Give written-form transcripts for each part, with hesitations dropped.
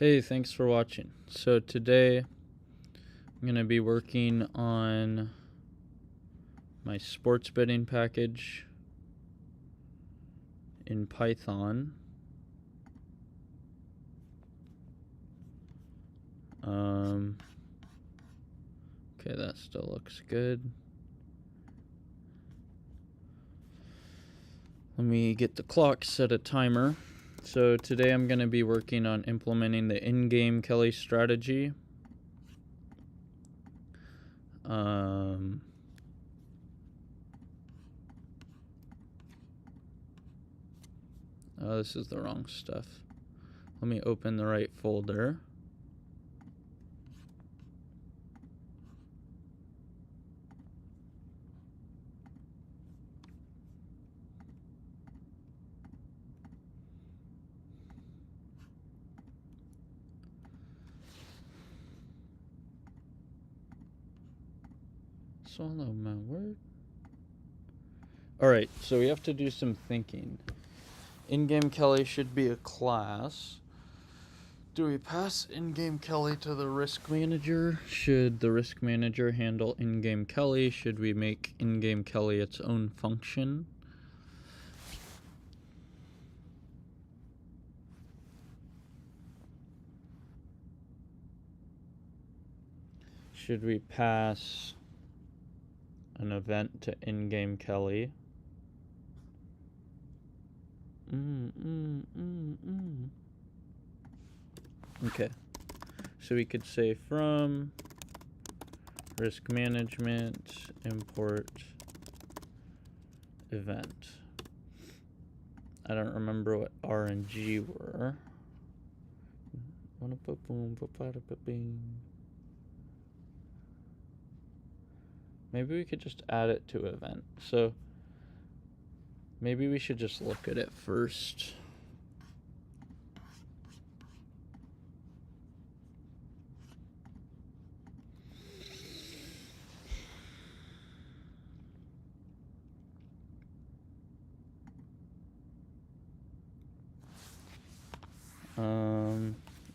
Hey, thanks for watching. So today I'm going to be working on my sports betting package in Python. Okay, that still looks good. Let me get the clock, set a timer. So today I'm going to be working on implementing the in-game Kelly strategy. Oh, this is the wrong stuff. Let me open the right folder. Swallow my word. Alright, so we have to do some thinking. In-game Kelly should be a class. Do we pass in-game Kelly to the risk manager? Should the risk manager handle in-game Kelly? Should we make in-game Kelly its own function? Should we pass an event to in-game Kelly? Okay, so we could say from risk management import event. I don't remember what R and G were. Maybe we could just add it to event. So maybe we should just look at it first.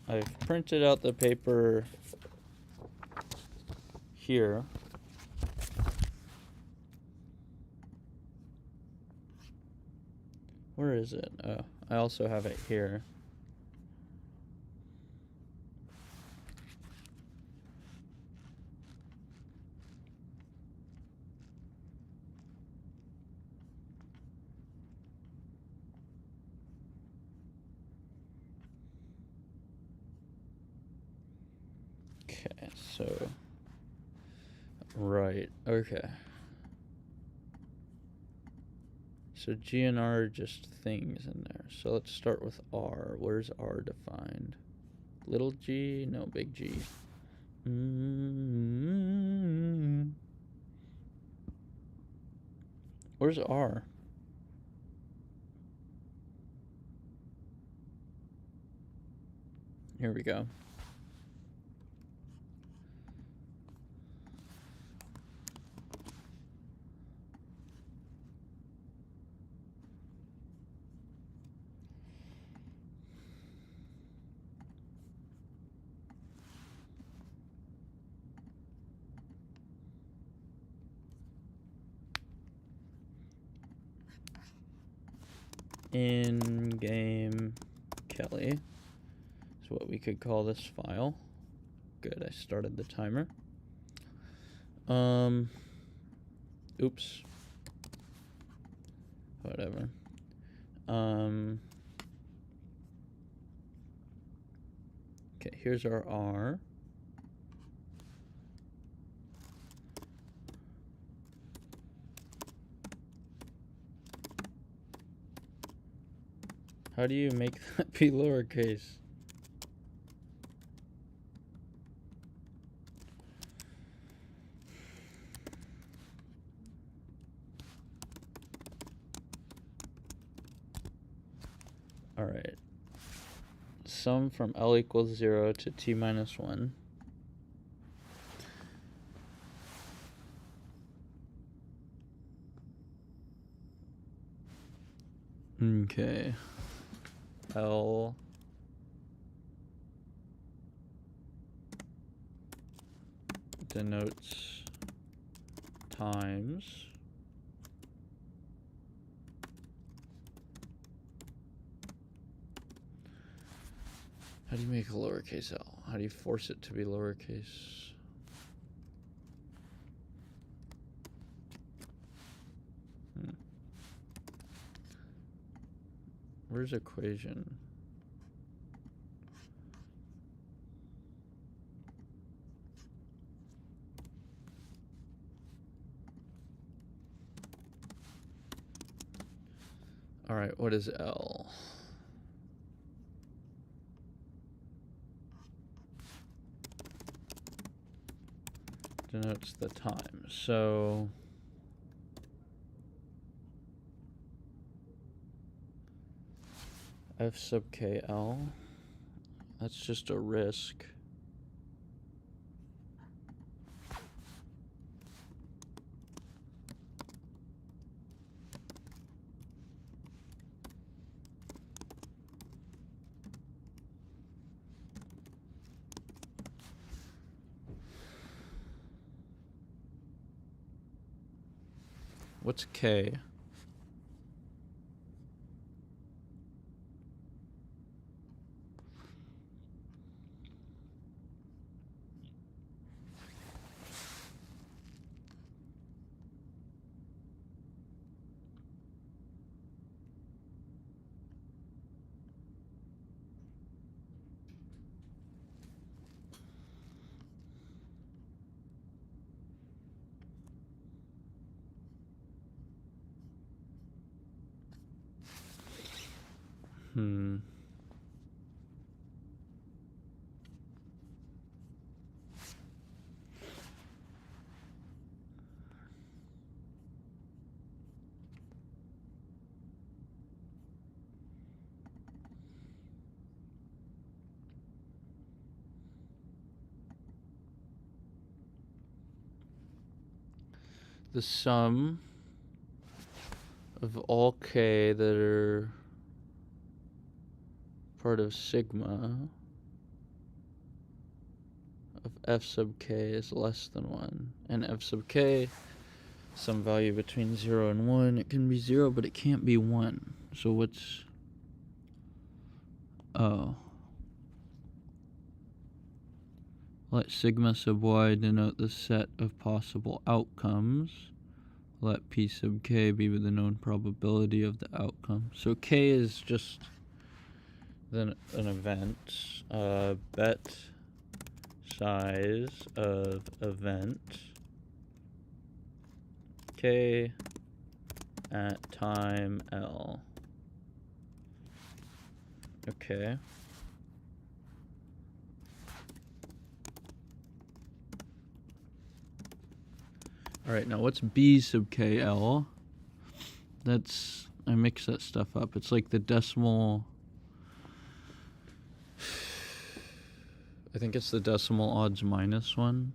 I've printed out the paper here. Where is it? Oh, I also have it here. Okay, so, right, okay. So G and R are just things in there. So let's start with R. Where's R defined? Little g? No, big G. Where's R? Here we go. In-game Kelly is what we could call this file. Good, I started the timer. Oops. Whatever. Okay, here's our R. How do you make that be lowercase? All right. Sum from L equals 0 to T minus 1. Okay. L denotes times. How do you make a lowercase l? How do you force it to be lowercase? Where's equation? All right, what is L? Denotes the time. So F sub KL, that's just a risk. What's K? The sum of all K that are part of sigma of F sub K is less than 1. And F sub K, some value between 0 and 1. It can be 0, but it can't be 1. So what's... Oh. Let sigma sub y denote the set of possible outcomes. Let P sub k be the known probability of the outcome. So K is just an event. Bet size of event K at time L. Okay. All right, now what's B sub KL? That's, I mix that stuff up. It's like the decimal, I think it's the decimal odds minus one.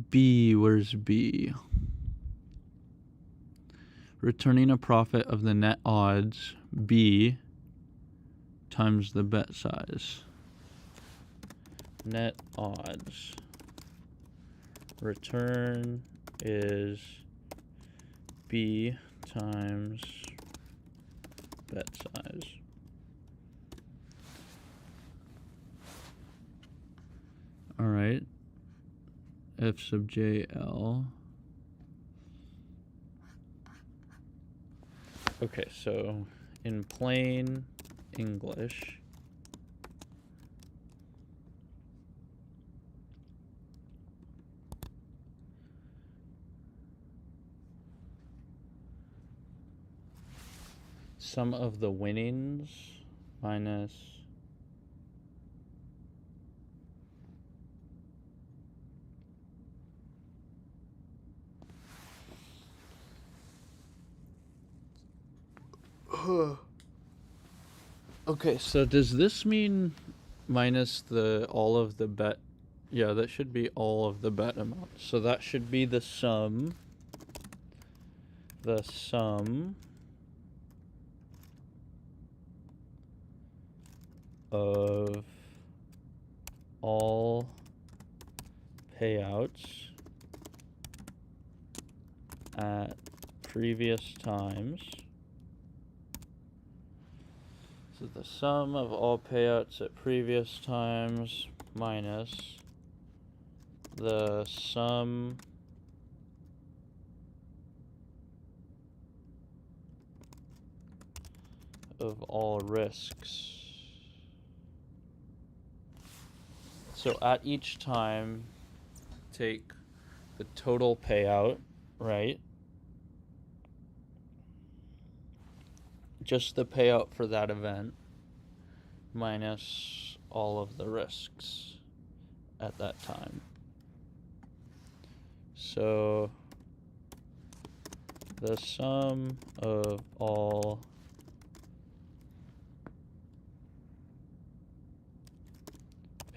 B, where's B? Returning a profit of the net odds, B, times the bet size. Net odds. Return is B times bet size. All right. F sub JL. Okay, so in plain English, sum of the winnings minus okay, so does this mean minus all of the bet Yeah, that should be all of the bet amounts. So that should be the sum of all payouts at previous times. So the sum of all payouts at previous times minus the sum of all risks. So at each time, take the total payout, right? Just the payout for that event minus all of the risks at that time. So the sum of all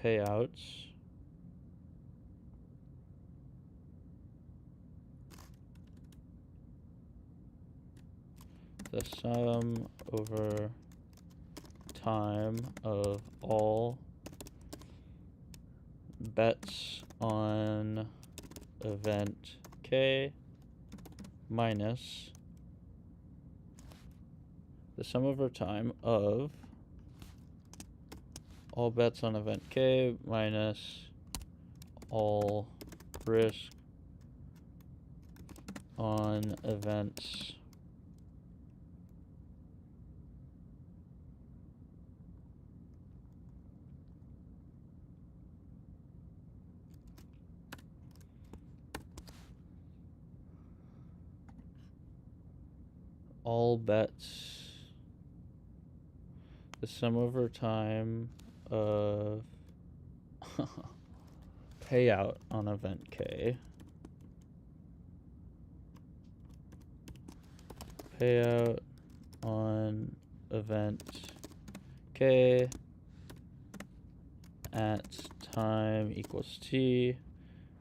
payouts the sum over time of all bets on event K minus the sum over time of all bets on event K minus all risk on events all bets the sum over time of payout on event K payout on event K at time equals T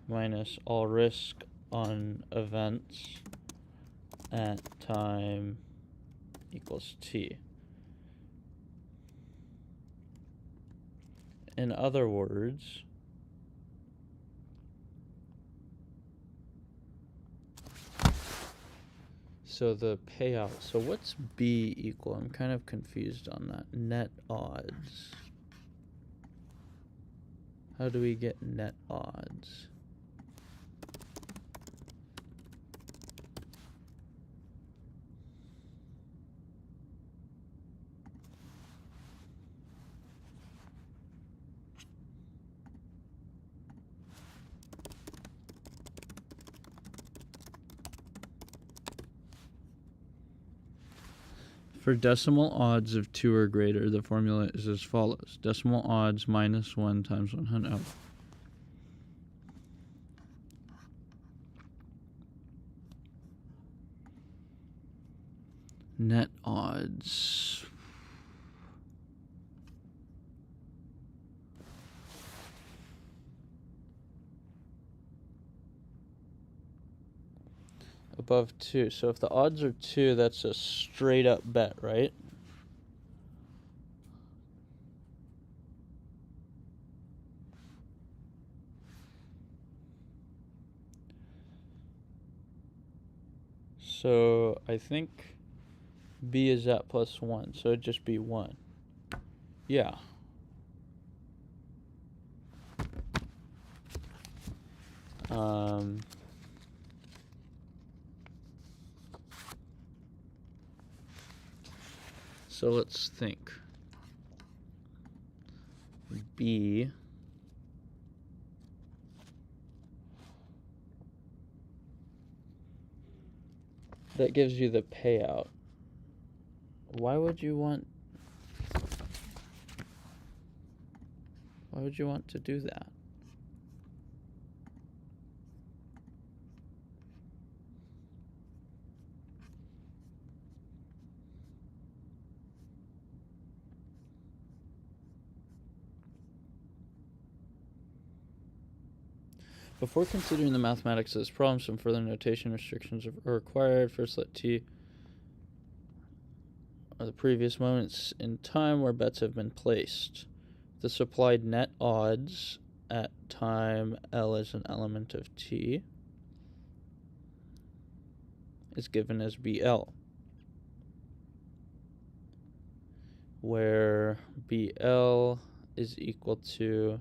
minus all risk on events at time equals T. In other words, so the payout, so what's B equal? I'm kind of confused on that. Net odds. How do we get net odds? For decimal odds of 2 or greater, the formula is as follows. Decimal odds minus 1 times 100. Net odds. Above 2. So if the odds are 2, that's a straight up bet, right? So I think B is at plus 1, so it'd just be 1. Yeah. So let's think. B that gives you the payout. Why would you want to do that? Before considering the mathematics of this problem, some further notation restrictions are required. First, let t are the previous moments in time where bets have been placed. The supplied net odds at time L is an element of t is given as BL, where BL is equal to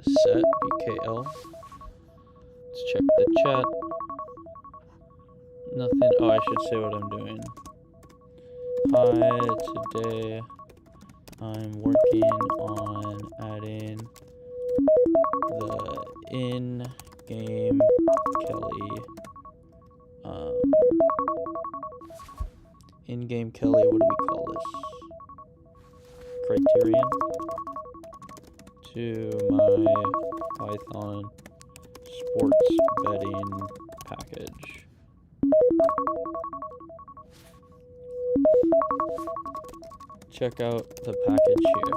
a set BKL. Let's check the chat. Nothing. Oh, I should say what I'm doing. Hi, today I'm working on adding the in-game Kelly. In-game Kelly, what do we call this? Criterion to my Python sports betting package. Check out the package here.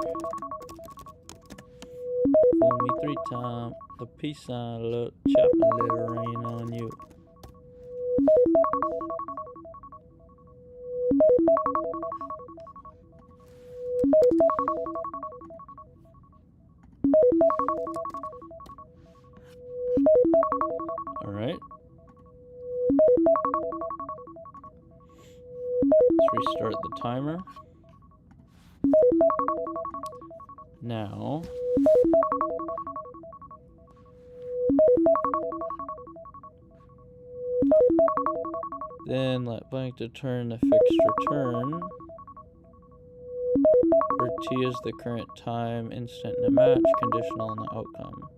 Fool me 3 times, the peace sign, look, chop and let it rain on you. Alright. Let's restart the timer. Now, then let blank determine the fixed return, where t is the current time instant in a match, conditional on the outcome.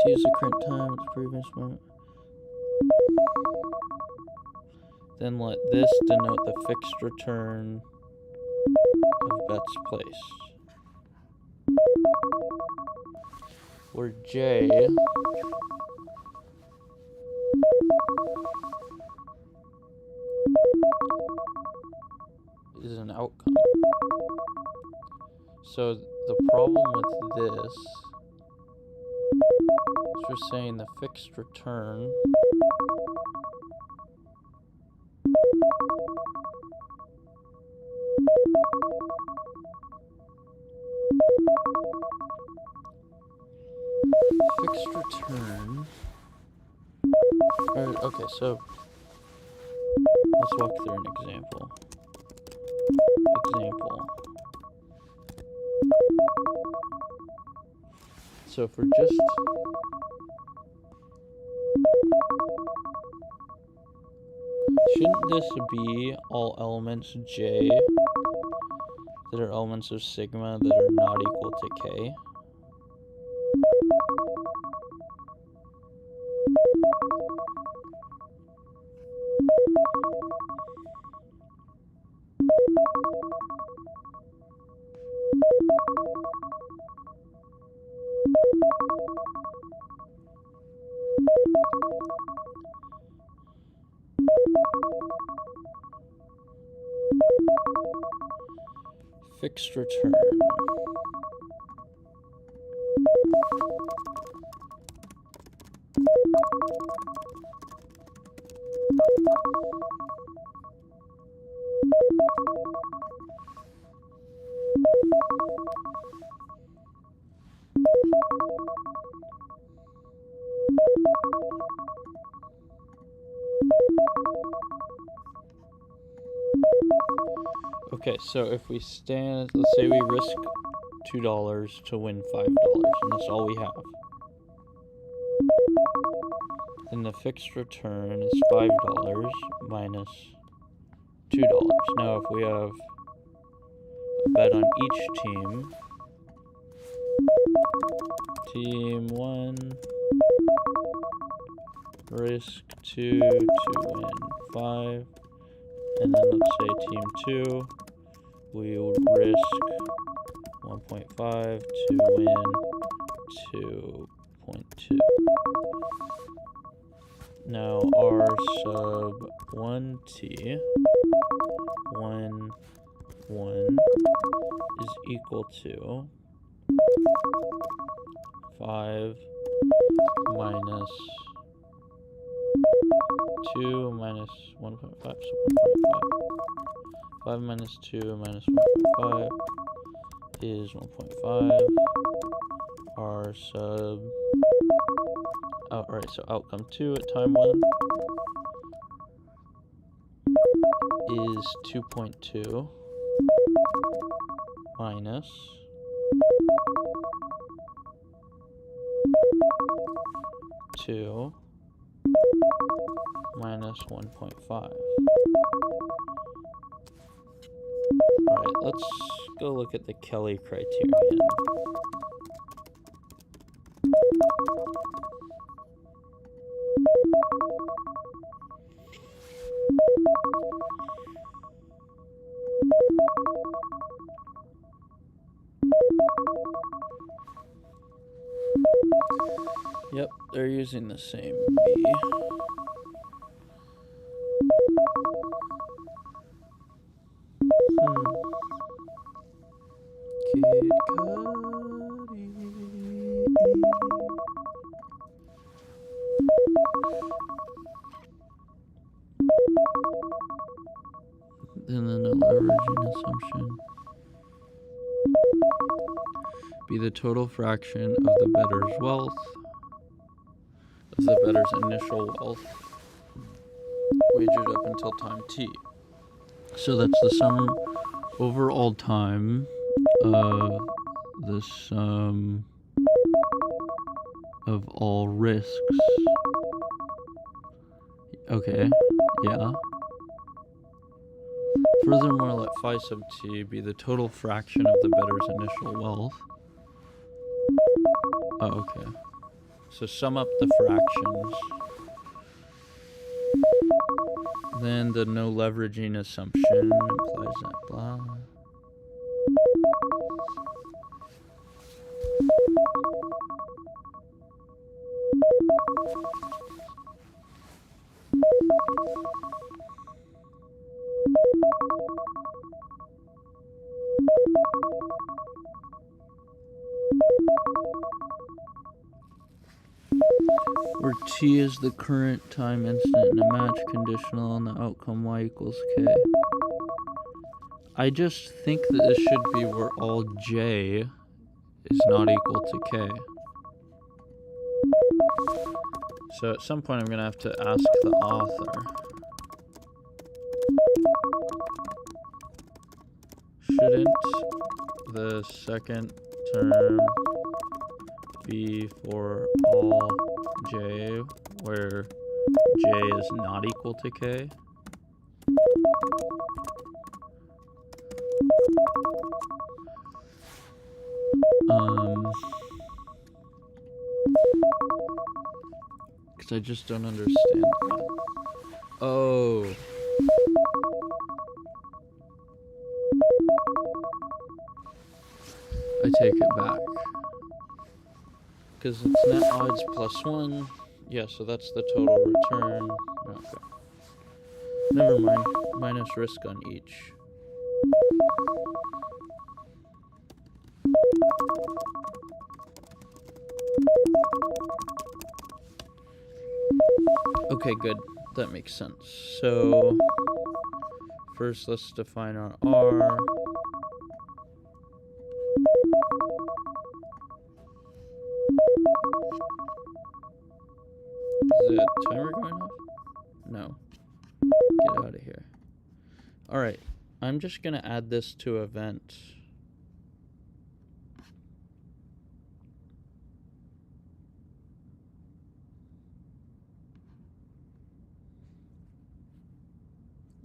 T is the current time at the previous moment. Then let this denote the fixed return of bets placed, where J is an outcome. So the problem with this is we're saying the fixed return okay, so let's walk through an example. So if we're just shouldn't this be all elements J that are elements of sigma that are not equal to K? Fixed return. Okay, so if we stand, let's say we risk $2 to win $5, and that's all we have. Then the fixed return is $5 minus $2. Now if we have a bet on each team, team 1, risk 2 to win 5, and then let's say team 2, we would risk 1.5 to win 2.2. Now our sub 1t, 1 1 is equal to 5 minus 2 minus 1.5, so 1.5. 5 minus 2 minus 1.5 is 1.5. R sub, oh, alright, so outcome 2 at time 1 is 2.2 minus 2 minus 1.5. Alright, let's go look at the Kelly criterion. Yep, they're using the same B. Kid Cudi. Then the no leveraging assumption be the total fraction of the bettor's wealth, of the bettor's initial wealth, wagered up until time t. So that's the sum over all time of the sum of all risks. Okay, yeah. Furthermore, let phi sub t be the total fraction of the bettor's initial wealth. Oh, okay. So sum up the fractions. Then the no leveraging assumption implies that blah. Where t is the current time instant in a match conditional on the outcome y equals k. I just think that this should be where all j is not equal to k. So at some point I'm going to have to ask the author. Shouldn't the second term be for all j where j is not equal to k? Because I just don't understand that. Oh. I take it back. Because it's net odds plus 1. Yeah, so that's the total return. Okay. Never mind. Minus risk on each. Okay, good. That makes sense. So, first let's define our R. Is the timer going off? No. Get out of here. Alright, I'm just going to add this to event.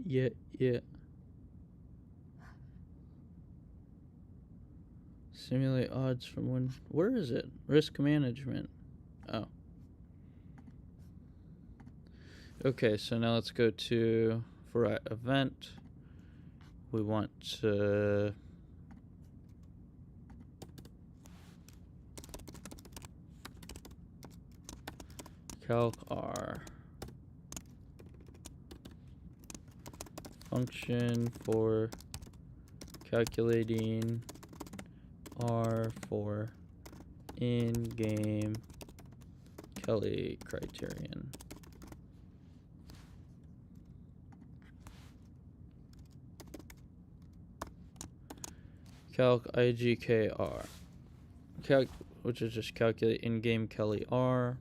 Yeah. Simulate odds from when... Where is it? Risk management. Oh. Okay, so now let's go to... For our event, we want to... calc R. Function for Calculating R for in-game Kelly Criterion. Calc IGKR. Which is just calculate in-game Kelly R.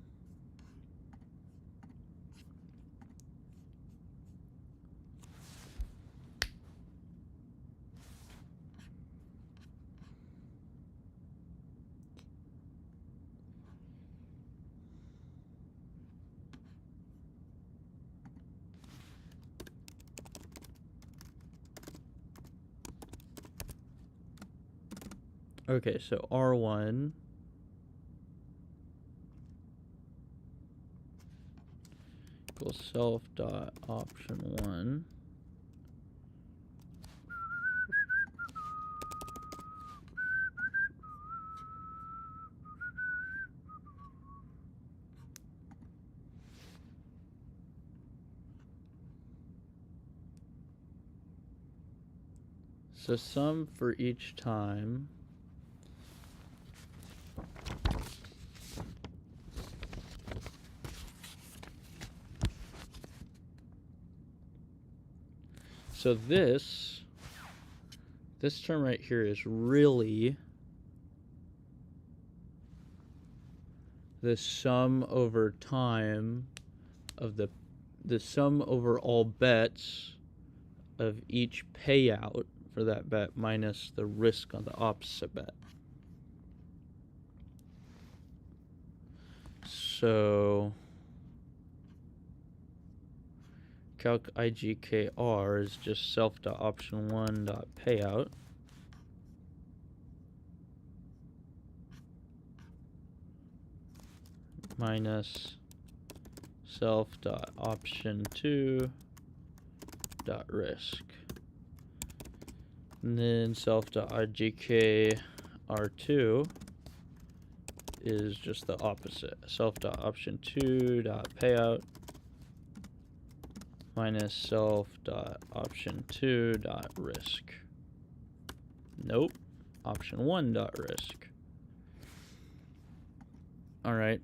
Okay, so R1 equals self dot option 1 so sum for each time so this term right here is really the sum over time of the sum over all bets of each payout for that bet minus the risk on the opposite bet. So calc IGKR is just self.option1.payout minus self.option2.risk. And then self.IGKR2 is just the opposite. Self.option2.payout minus self.option2.risk. Nope. Option1.risk. All right.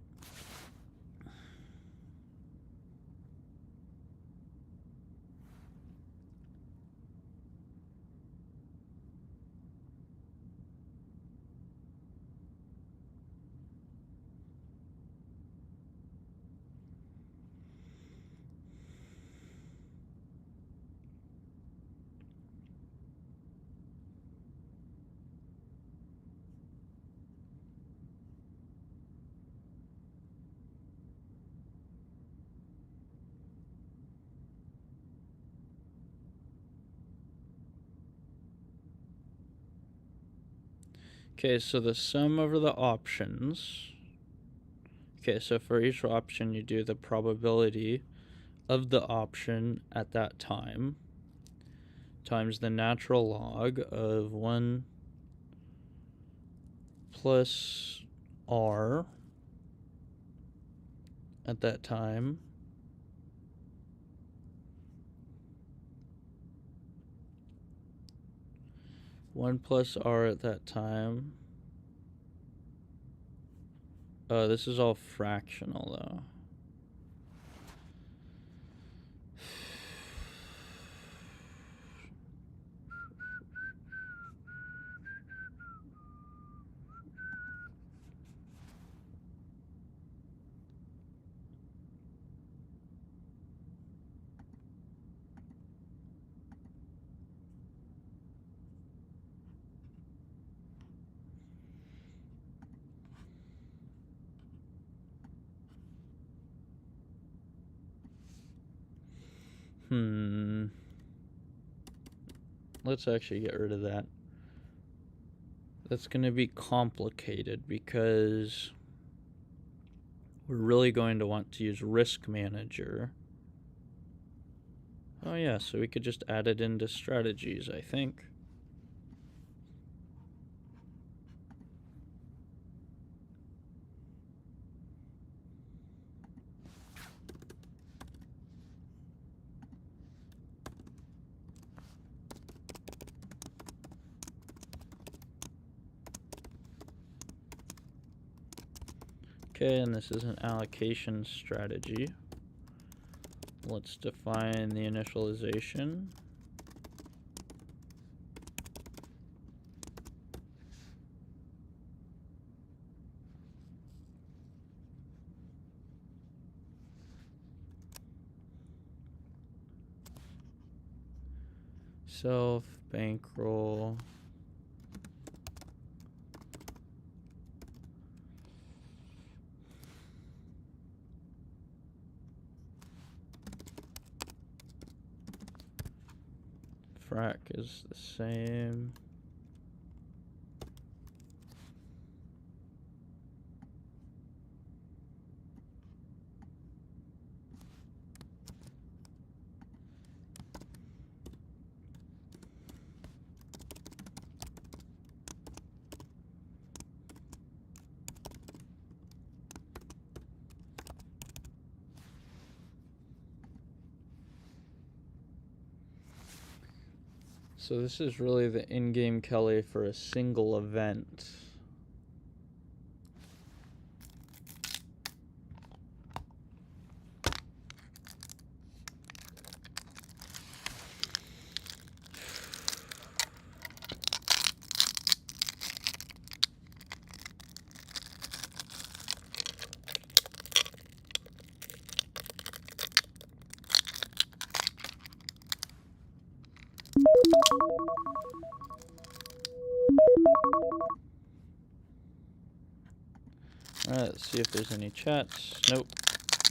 Okay, so the sum over the options. Okay, so for each option, you do the probability of the option at that time times the natural log of 1 plus R at that time (1 plus R at that time). Oh, this is all fractional though. Let's actually get rid of that. That's going to be complicated because we're really going to want to use risk manager. Oh yeah, so we could just add it into strategies, I think. Okay, and this is an allocation strategy. Let's define the initialization. Self, bankroll. Frac is the same. So this is really the in-game Kelly for a single event. Alright, let's see if there's any chats. Nope,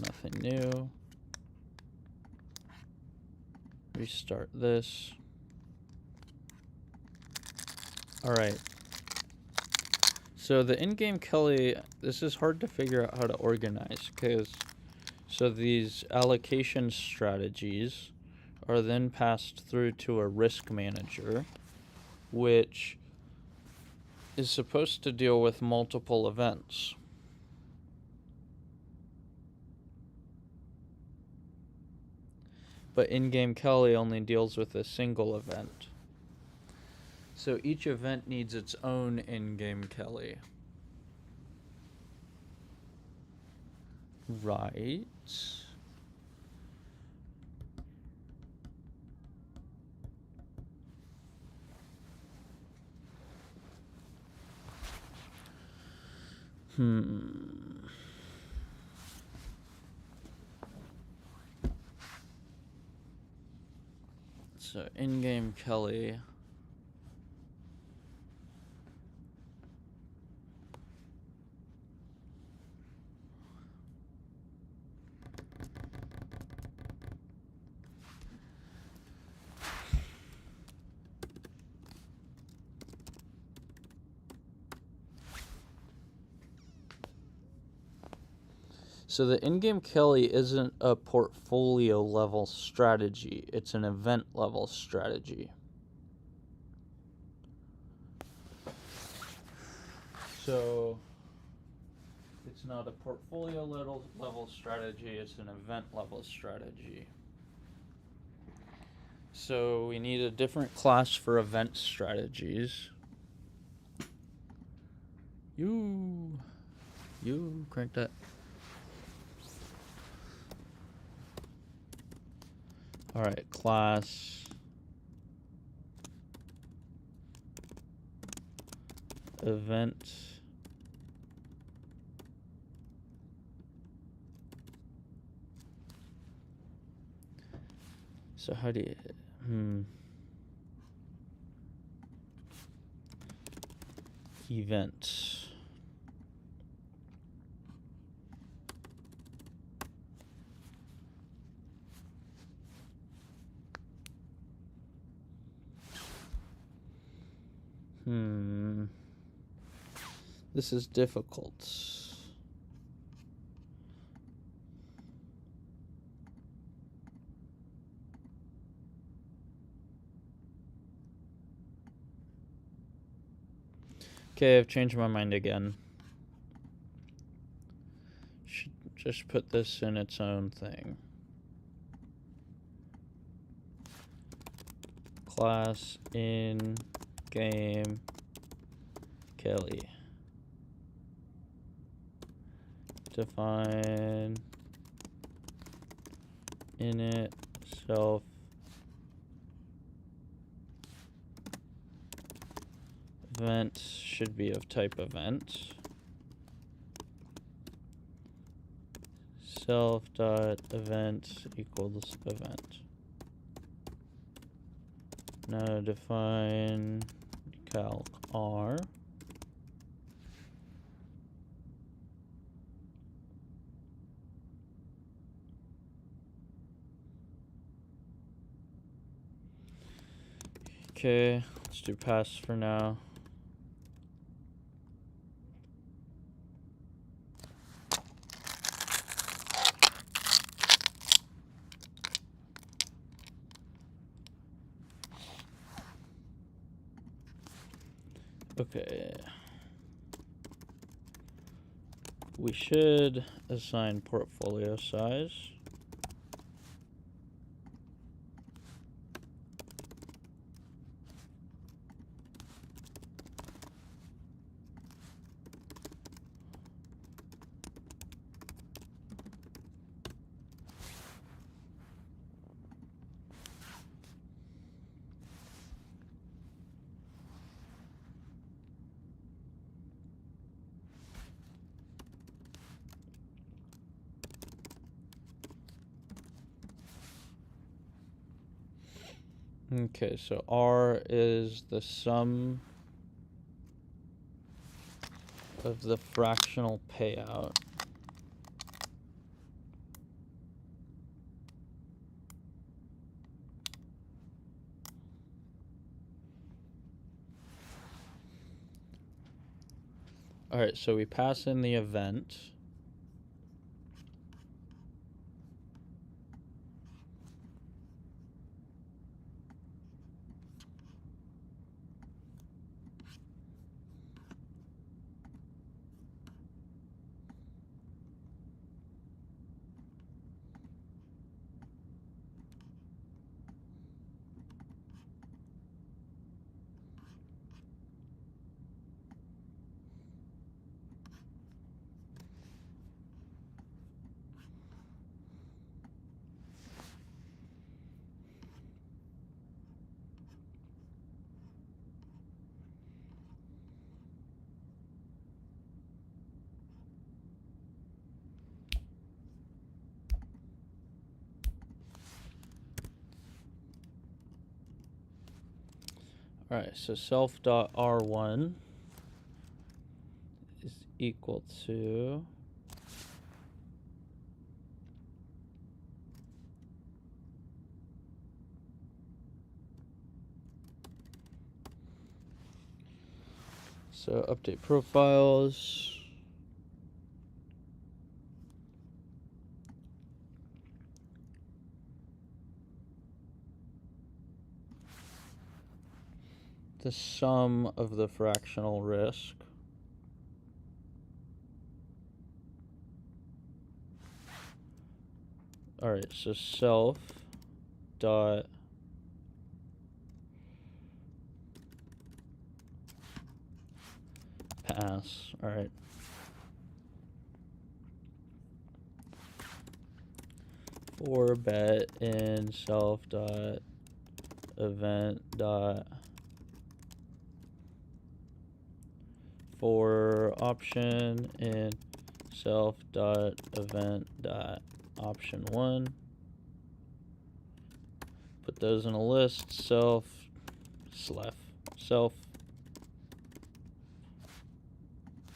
nothing new. Restart this. Alright. So the in-game Kelly, this is hard to figure out how to organize, because so these allocation strategies are then passed through to a risk manager, which is supposed to deal with multiple events. But in-game Kelly only deals with a single event. So each event needs its own in-game Kelly. Right. So in-game Kelly. So the in-game Kelly isn't a portfolio level strategy, it's an event level strategy. So it's not a portfolio level strategy, it's an event level strategy. So we need a different class for event strategies. You crank that. Alright, class event so how do you event this is difficult. Okay, I've changed my mind again. Should just put this in its own thing. Class in game Kelly. define init self event should be of type event. Self dot event equals event. Now define calc R. Okay, let's do pass for now. Okay. We should assign portfolio size. Okay, so R is the sum of the fractional payout. All right, so we pass in the event. All right, so self.r1 is equal to update profiles. The sum of the fractional risk. All right, so self dot pass. All right. For bet in self dot event dot for option in self dot event dot option 1. Put those in a list. Self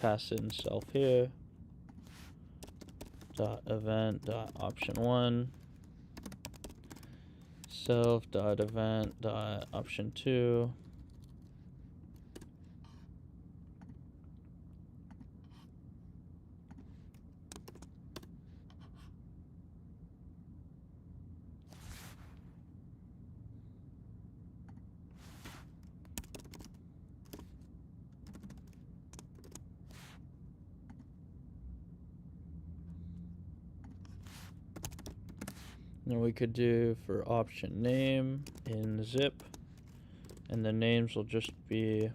pass in self here dot event dot option 1 self dot event dot option 2. Then we could do for option name in zip, and the names will just be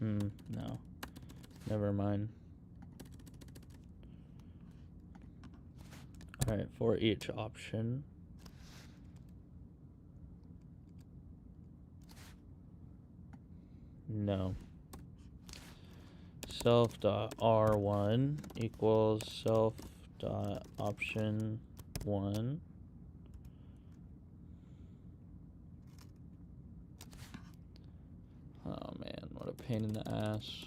No. Never mind. Alright, for each option. No. Self.r1 equals self.option1. Oh man, what a pain in the ass.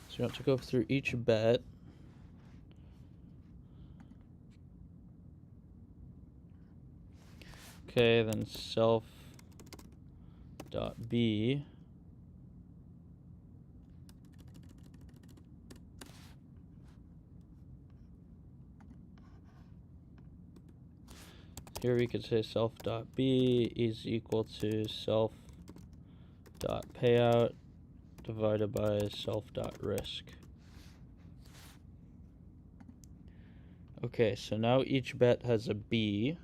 So you want to go through each bet. Okay, then self.b here we could say self.b is equal to self.payout divided by self.risk. Okay, so now each bet has a B.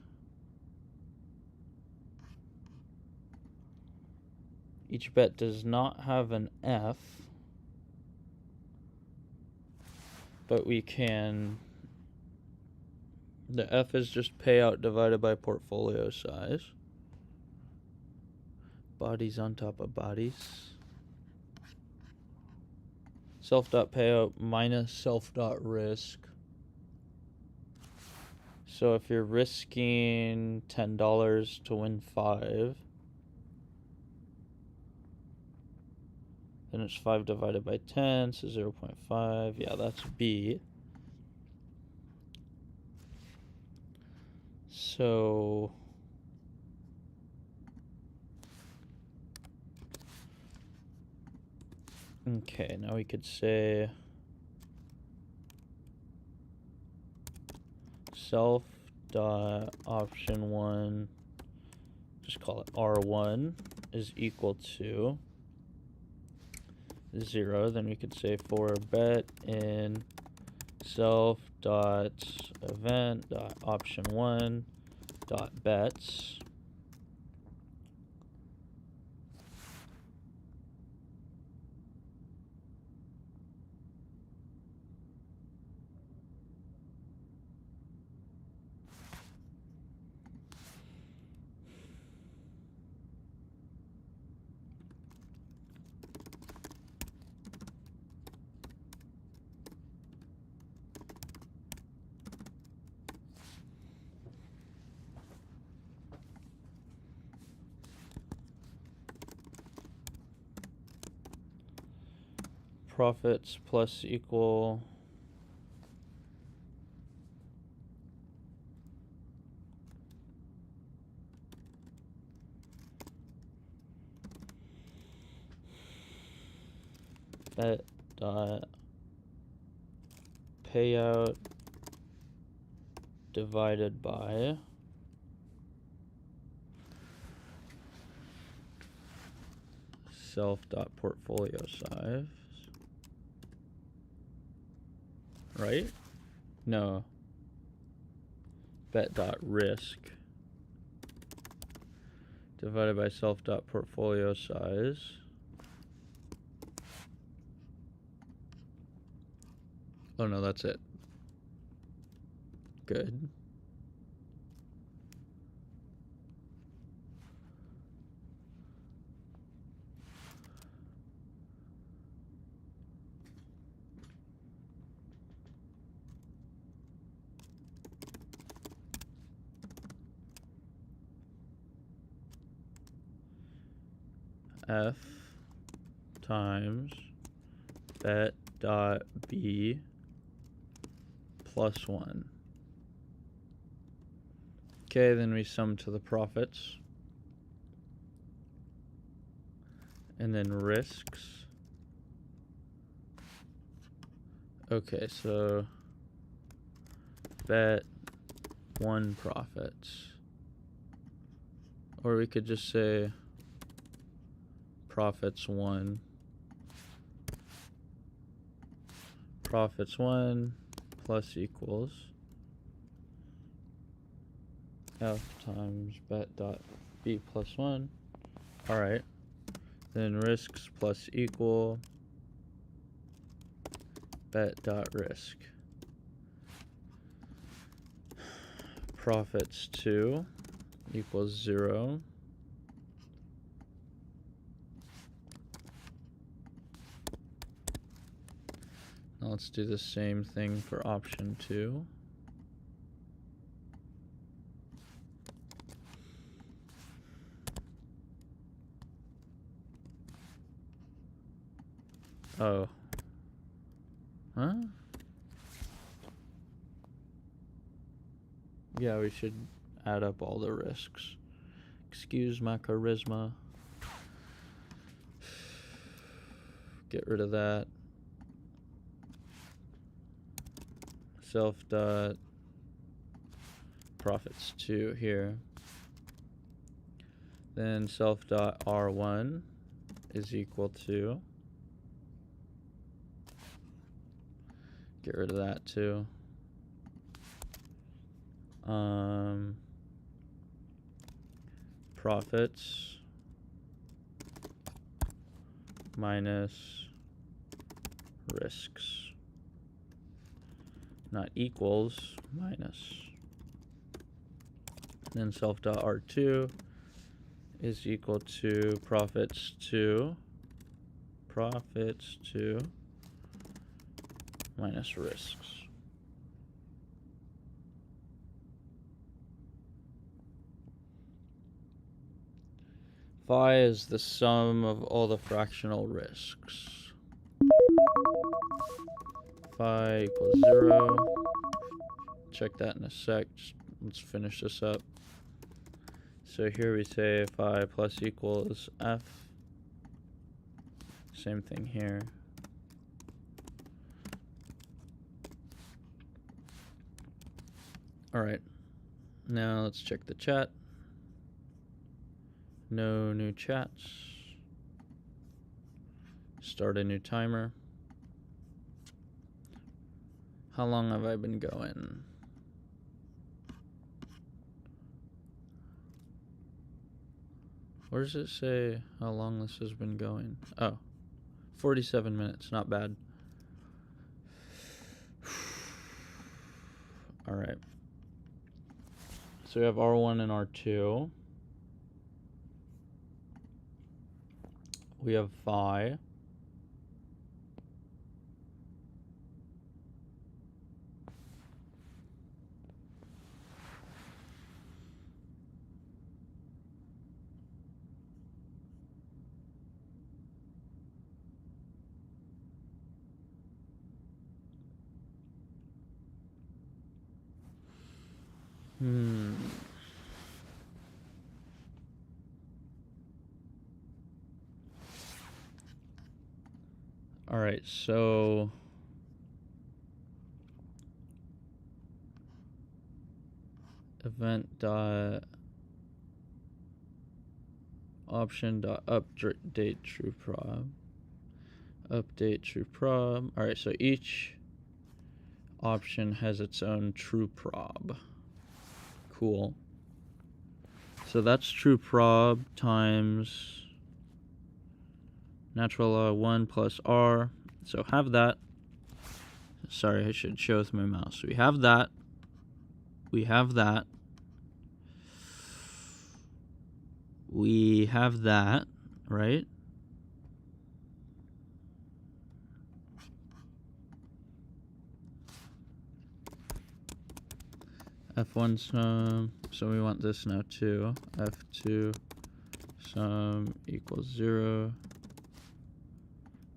Each bet does not have an F, but we can... The F is just payout divided by portfolio size. Bodies on top of bodies. Self.payout minus self.risk. So if you're risking $10 to win 5, then it's 5 divided by 10, so 0.5. Yeah, that's B. So okay, now we could say self.option1, just call it R1, is equal to 0. Then we could say for bet in self.event.option1.bets. Profits plus equal bet dot payout divided by self.portfolio size. Right? No. Bet.risk divided by self.portfolio size. Oh no, that's it. Good. F times bet dot B plus 1. Okay, then we sum to the profits. And then risks. Okay, so bet 1 profits. Or we could just say profits 1. Profits 1 plus equals f times bet dot b plus 1. All right. Then risks plus equal bet dot risk. Profits 2 equals 0. Now let's do the same thing for option 2. Oh. Huh? Yeah, we should add up all the risks. Excuse my charisma. Get rid of that. Self dot profits 2 here. Then self dot R1 is equal to, get rid of that too. Profits minus risks, not equals, minus. And then self dot R2 is equal to profits 2 minus risks. Phi is the sum of all the fractional risks. Phi equals 0. Check that in a sec. Let's finish this up. So here we say phi plus equals f. Same thing here. All right. Now let's check the chat. No new chats. Start a new timer. How long have I been going? Where does it say how long this has been going? Oh, 47 minutes, not bad. All right. So we have R1 and R2. We have phi. All right, so event dot option dot update true prob. Update true prob. All right, so each option has its own true prob. Cool. So that's true prob times natural log 1 plus r. So have that. Sorry, I should show with my mouse. We have that. We have that. We have that, right? F1 sum, so we want this now too. F2 sum equals 0.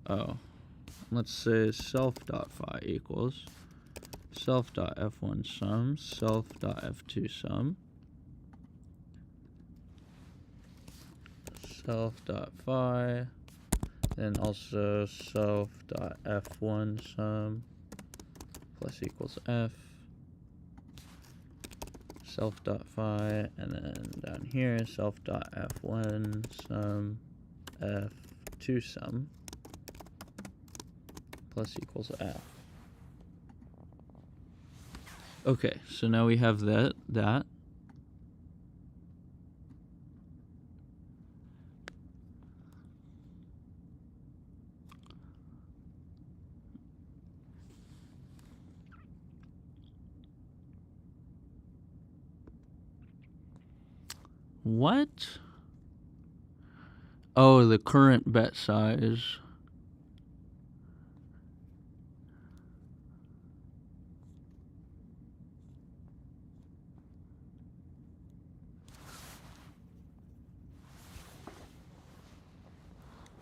Oh, let's say self dot phi equals self dot F1 sum, self dot F2 sum, self dot phi, then also self dot F1 sum plus equals F, self dot phi, and then down here self dot F1 sum F2 sum plus equals F. Okay, so now we have that. What? Oh, the current bet size.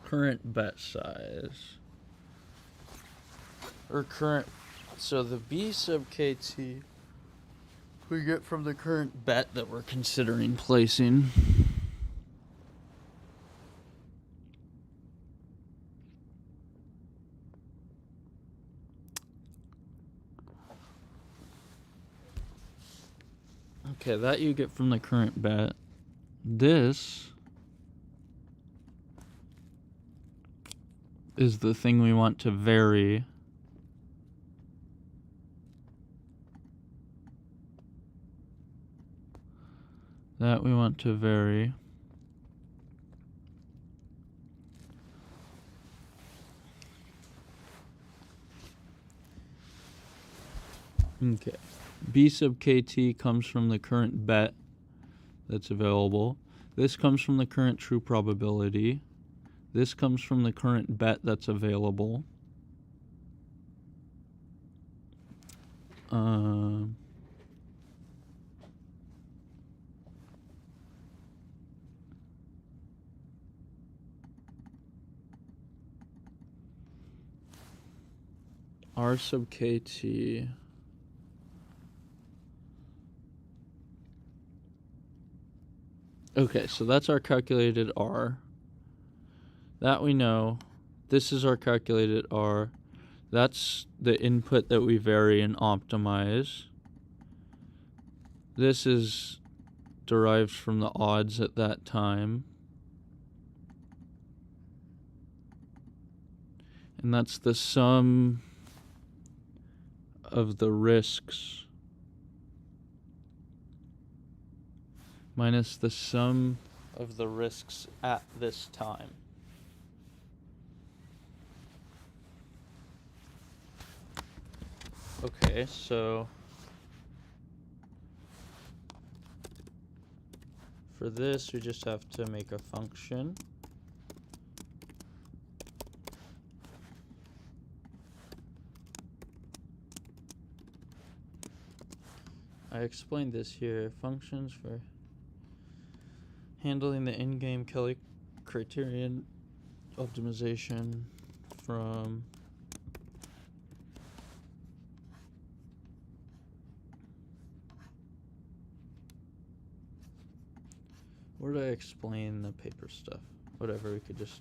Current bet size. Or current. So the B sub KT we get from the current bet that we're considering placing. Okay, that you get from the current bet. This is the thing we want to vary. That we want to vary. Okay. B sub KT comes from the current bet that's available. This comes from the current true probability. This comes from the current bet that's available. R sub KT. Okay, so that's our calculated R. That we know. This is our calculated R. That's the input that we vary and optimize. This is derived from the odds at that time. And that's the sum of the risks minus the sum of the risks at this time. Okay, so for this, we just have to make a function. I explained this here. Functions for handling the in-game Kelly Criterion optimization from where did I explain the paper stuff? Whatever, we could just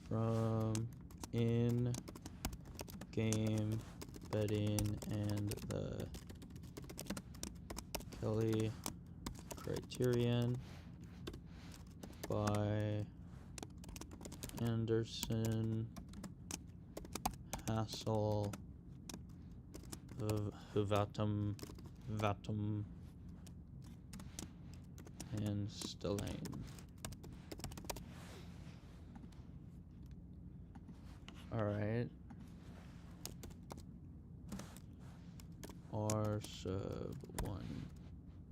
from in-game betting and the Kelly Criterion by Andersen, Hassel, Hvattum and Stalhane. Alright. R sub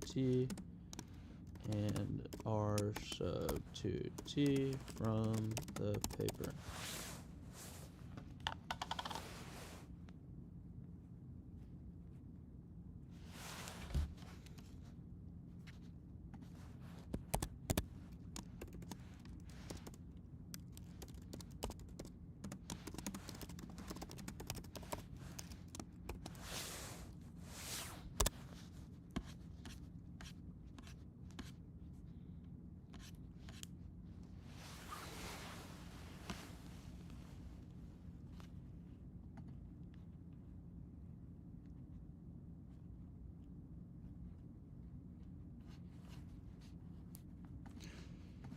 1t and R sub 2t from the paper.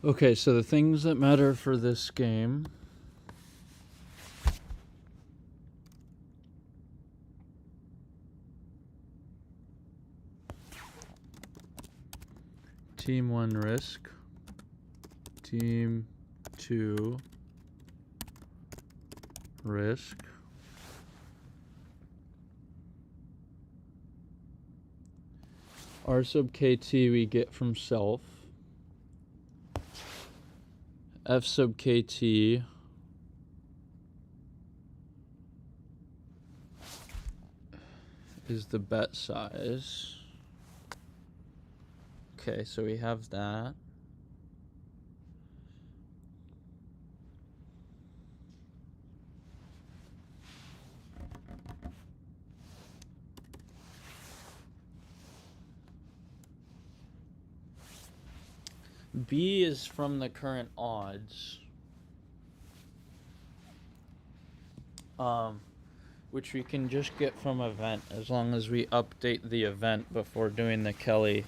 Okay, so the things that matter for this game. Team 1 risk. Team 2 risk. R sub kt we get from self. F sub kt is the bet size. Okay, so we have that. B is from the current odds, which we can just get from event as long as we update the event before doing the Kelly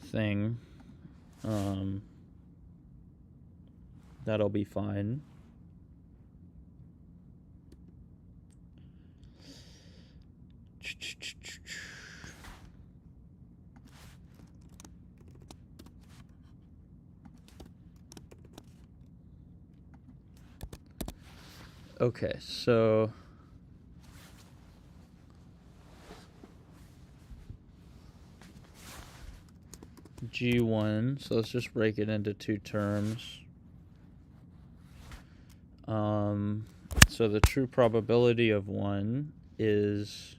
thing. That'll be fine. Okay, so G1, so let's just break it into two terms. So the true probability of 1 is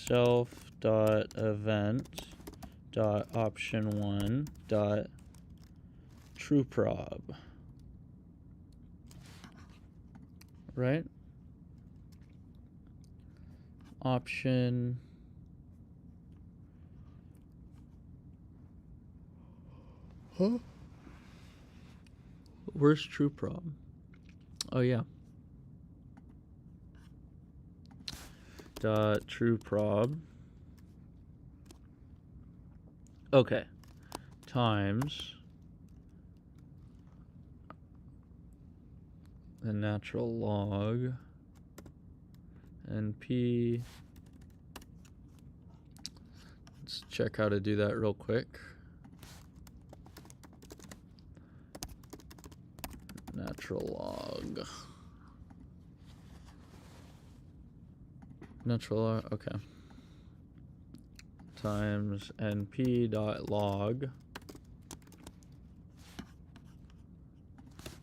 self dot event dot option 1 dot true prob, right? Option where's true prob? Oh yeah. Dot true prob. Okay. Times the natural log NP. Let's check how to do that real quick. Natural log. Natural log, okay. Times NP dot log.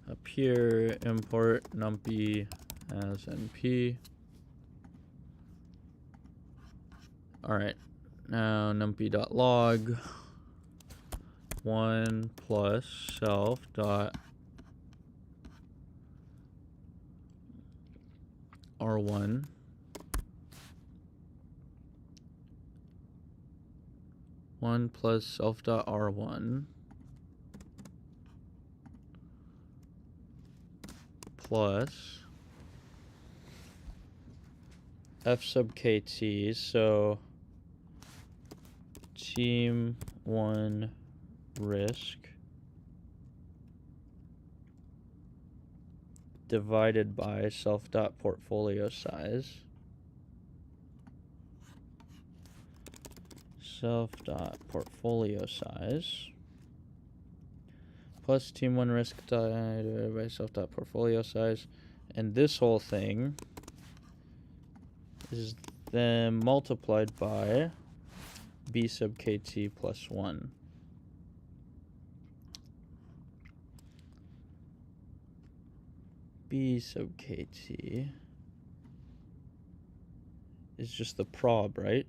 Up here, import numpy as NP. Alright, now numpy.log 1 plus self dot R1 1 plus self dot R1 plus F sub KT, so team 1 risk divided by self dot portfolio size. Self dot portfolio size plus team 1 risk divided by self dot portfolio size, and this whole thing is then multiplied by B sub KT plus 1. B sub KT is just the prob, right?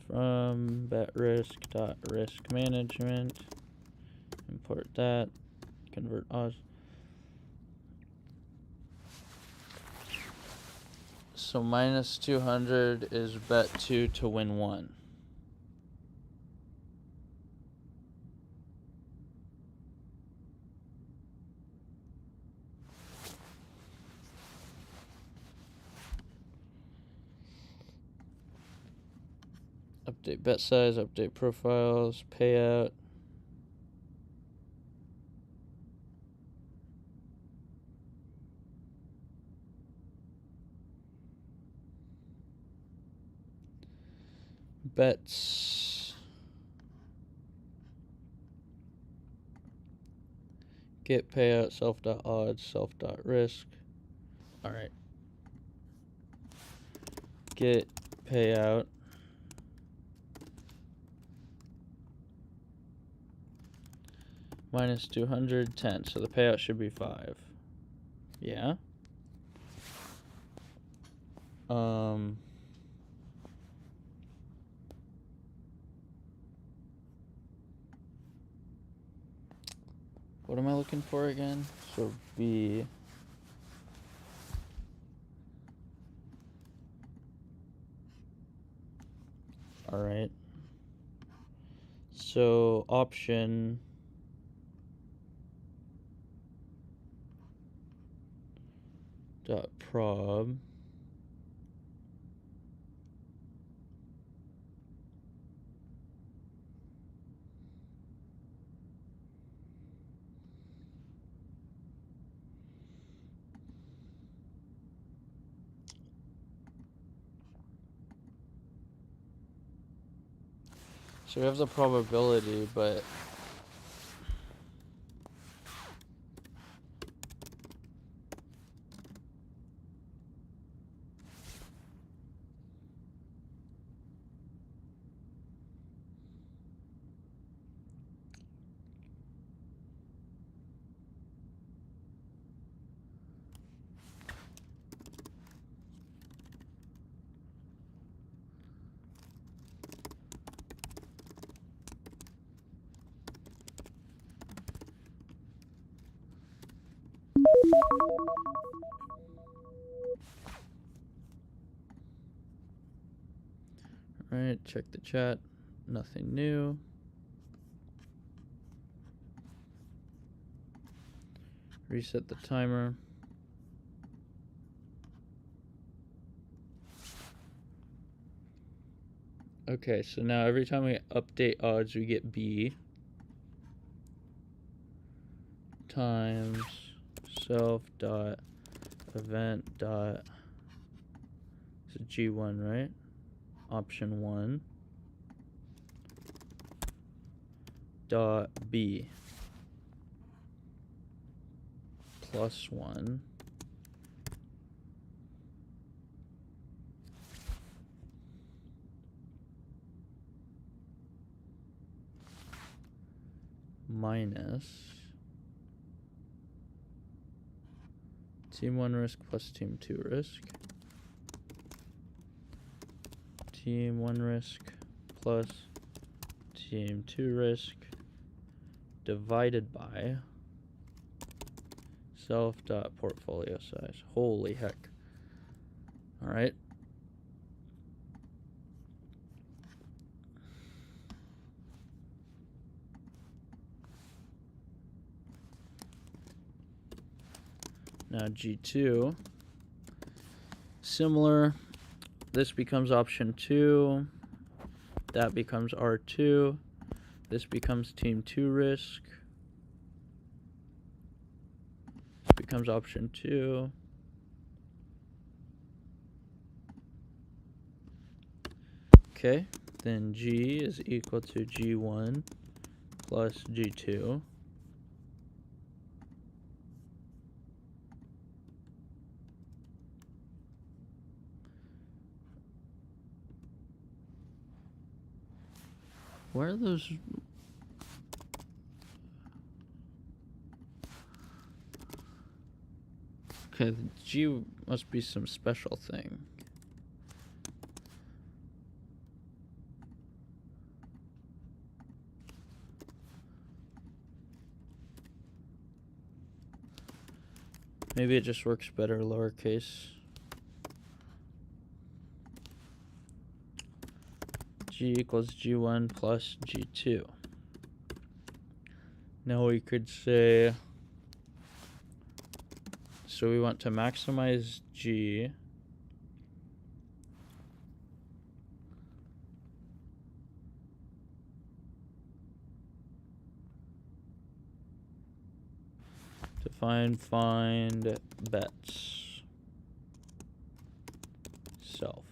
From bet risk dot risk management, import that, convert odds. So minus 200 is bet 2 to win 1. Update bet size, update profiles, payout. Bets. Get payout, self.odds, self.risk. Alright. Get payout. Minus 210, so the payout should be 5. Yeah. What am I looking for again? So V. Alright. So option dot prob so we have the probability, but alright, check the chat. Nothing new. Reset the timer. Okay, so now every time we update odds, we get B times self dot event dot, so G1, right? Option 1 dot B plus 1 minus team 1 risk plus team 2 risk. Team 1 risk plus team 2 risk divided by self.portfolio size. Holy heck. Alright. Now G2. Similar. This becomes option 2. That becomes R2. This becomes team 2 risk. This becomes option 2. Okay, then G is equal to G1 plus G2. Where are those? Okay, the G must be some special thing. Maybe it just works better lowercase. G equals G1 plus G2. Now we could say, so we want to maximize G Define find bets self.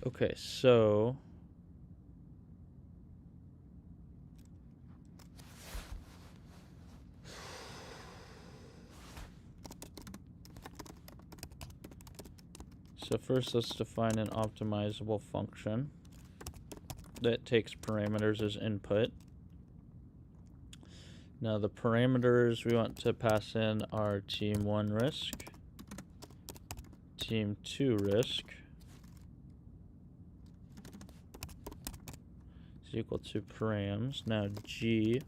Okay, so first let's define an optimizable function that takes parameters as input. Now the parameters we want to pass in are team 1 risk, team 2 risk is equal to params. Now G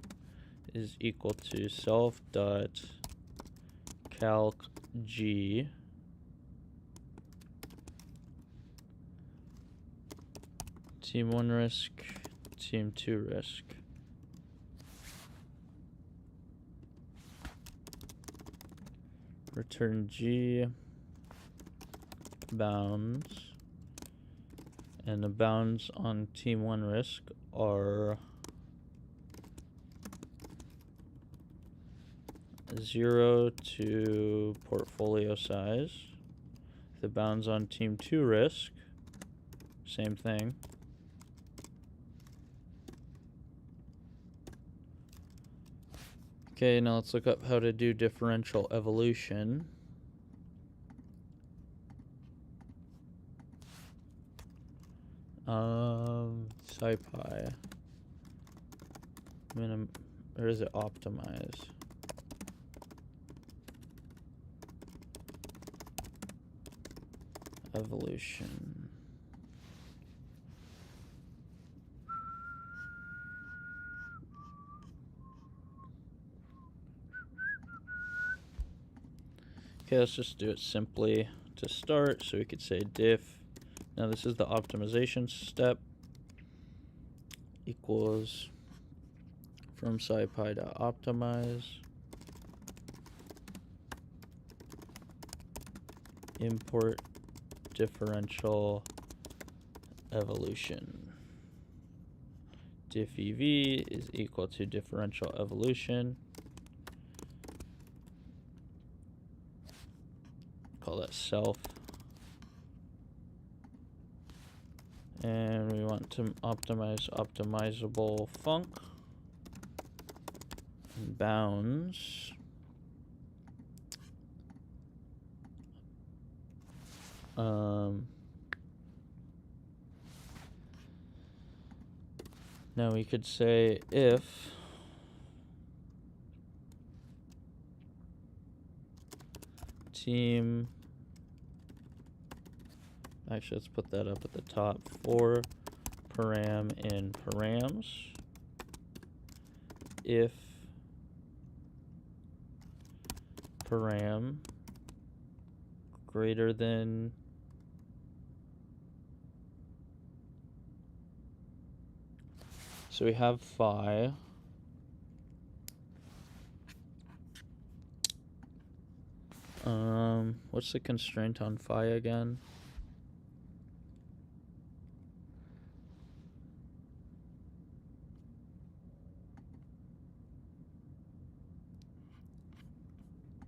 is equal to self dot calc G team 1 risk, team 2 risk. Return G bounds, and the bounds on team 1 risk are 0 to portfolio size. The bounds on team 2 risk, same thing. Okay, now let's look up how to do differential evolution. SciPy. Or is it optimize? Evolution. Okay, let's just do it simply to start. So we could say diff. Now this is the optimization step. Equals from SciPy to optimize. Import differential evolution. Diff EV is equal to differential evolution. Call that self. And we want to optimize optimizable func. And bounds. Now we could say if team, actually let's put that up at the top, for param in params, if param greater than so we have phi. What's the constraint on phi again?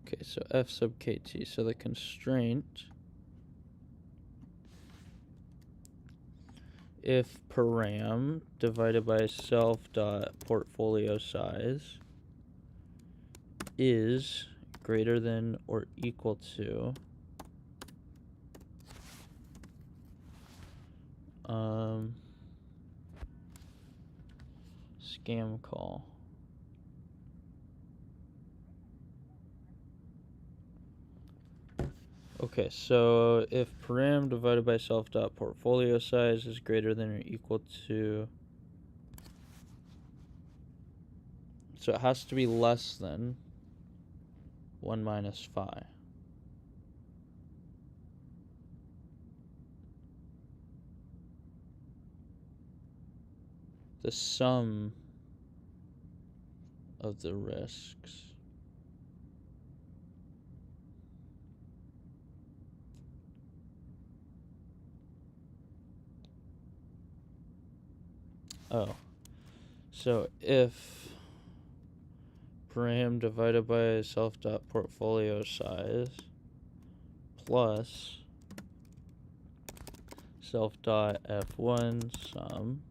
Okay, so f sub kt. So the constraint, if param divided by self dot portfolio size is greater than or equal to scam call. Okay, so if param divided by self dot portfolio size is greater than or equal to, so it has to be less than 1 minus phi. The sum of the risks So if param divided by self.portfolio size plus self.f1 sum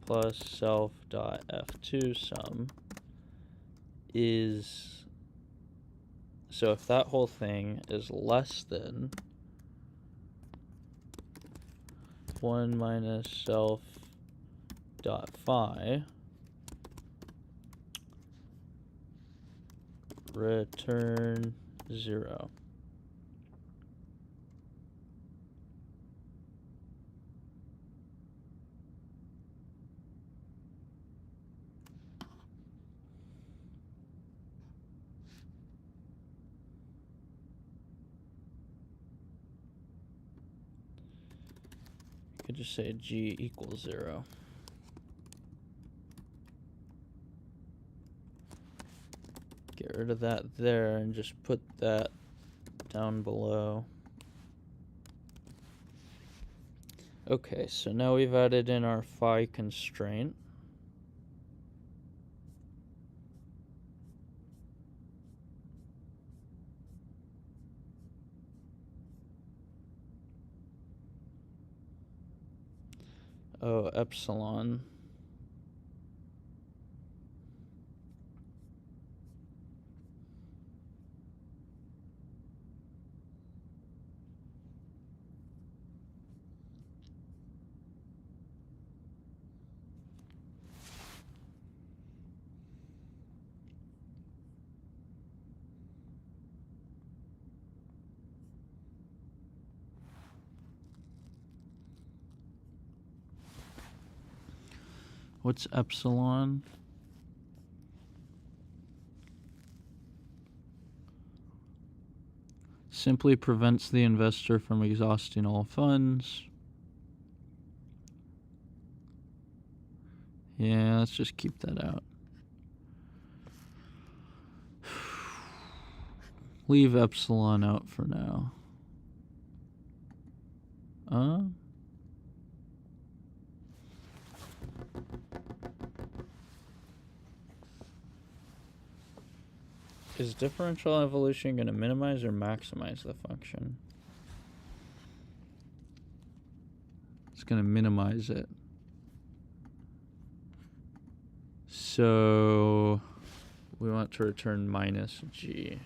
plus self.f2 sum is, so if that whole thing is less than 1 minus self.phi, return 0. You could just say G equals 0. Get rid of that there and just put that down below. Okay, so now we've added in our phi constraint. Oh, epsilon. What's epsilon? Simply prevents the investor from exhausting all funds. Yeah, let's just keep that out. Leave epsilon out for now. Is differential evolution going to minimize or maximize the function? It's going to minimize it. So we want to return minus G.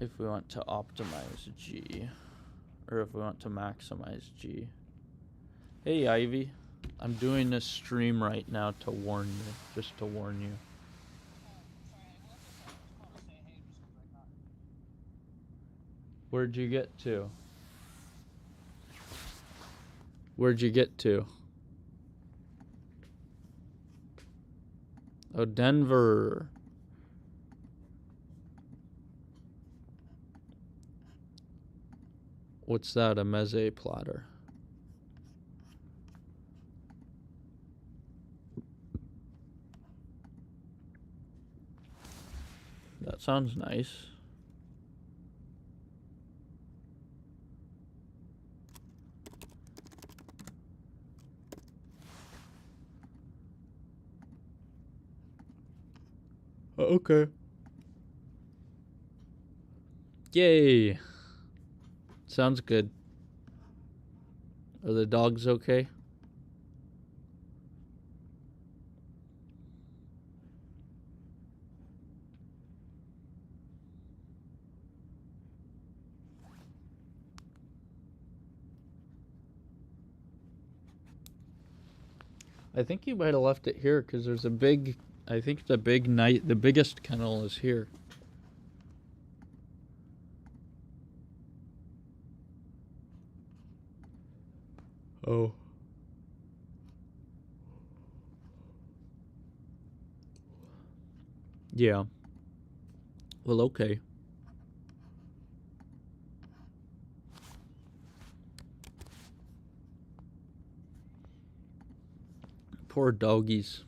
If we want to optimize G, or if we want to maximize G. Hey, Ivy. I'm doing this stream right now to warn you, just to warn you. Where'd you get to? Where'd you get to? Oh, Denver. What's that, a meze platter? That sounds nice. Okay. Yay. Sounds good. Are the dogs okay? I think you might have left it here because there's a big, I think the biggest kennel is here. Oh. Yeah. Well, okay. Poor doggies.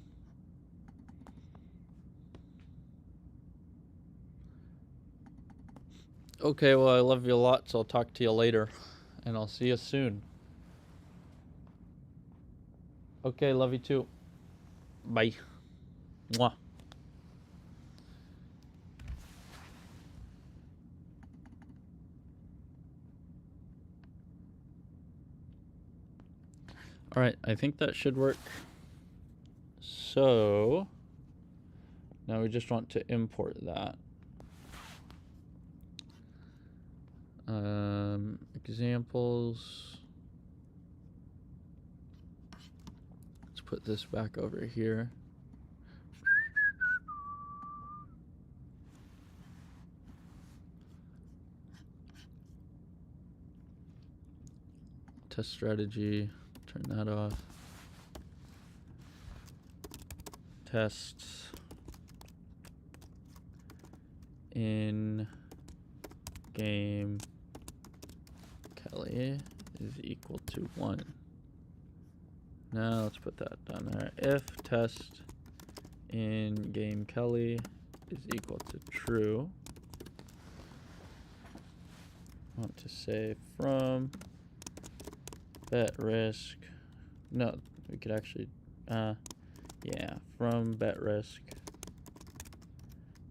Okay, well, I love you a lot, so I'll talk to you later. And I'll see you soon. Okay, love you too. Bye. Mwah. All right, I think that should work. So now we just want to import that. Examples. Let's put this back over here. Test strategy, turn that off. Tests in game Kelly is equal to 1. Now let's put that down there. If test in game Kelly is equal to true, I want to say from bet risk. No, we could actually, yeah, from bet risk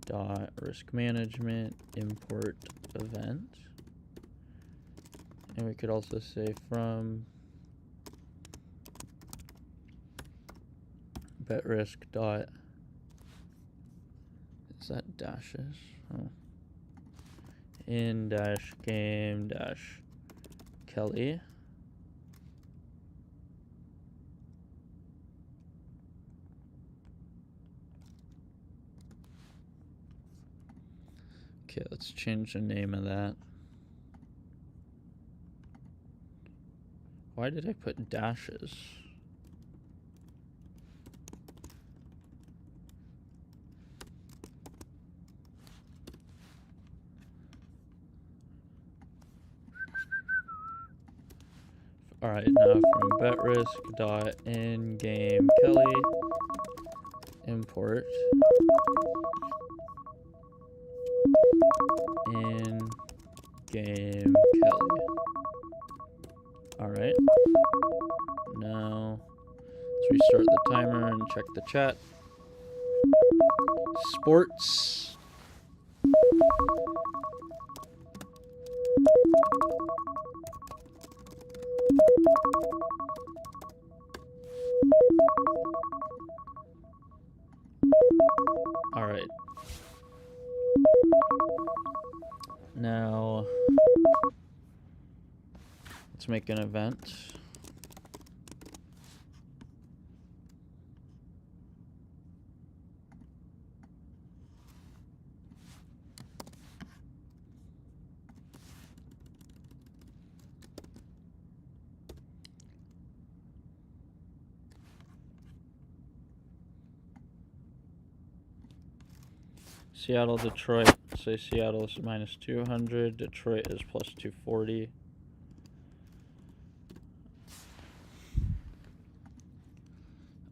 dot risk management import event. And we could also say from bet risk dot, is that dashes? Oh. In dash game dash Kelly. Okay, let's change the name of that. Why did I put dashes? All right, now from bet risk dot in game Kelly import in game Kelly. All right. Now let's restart the timer and check the chat. Sports. All right. Now let's make an event. Seattle, Detroit. Say Seattle is minus 200. Detroit is plus 240.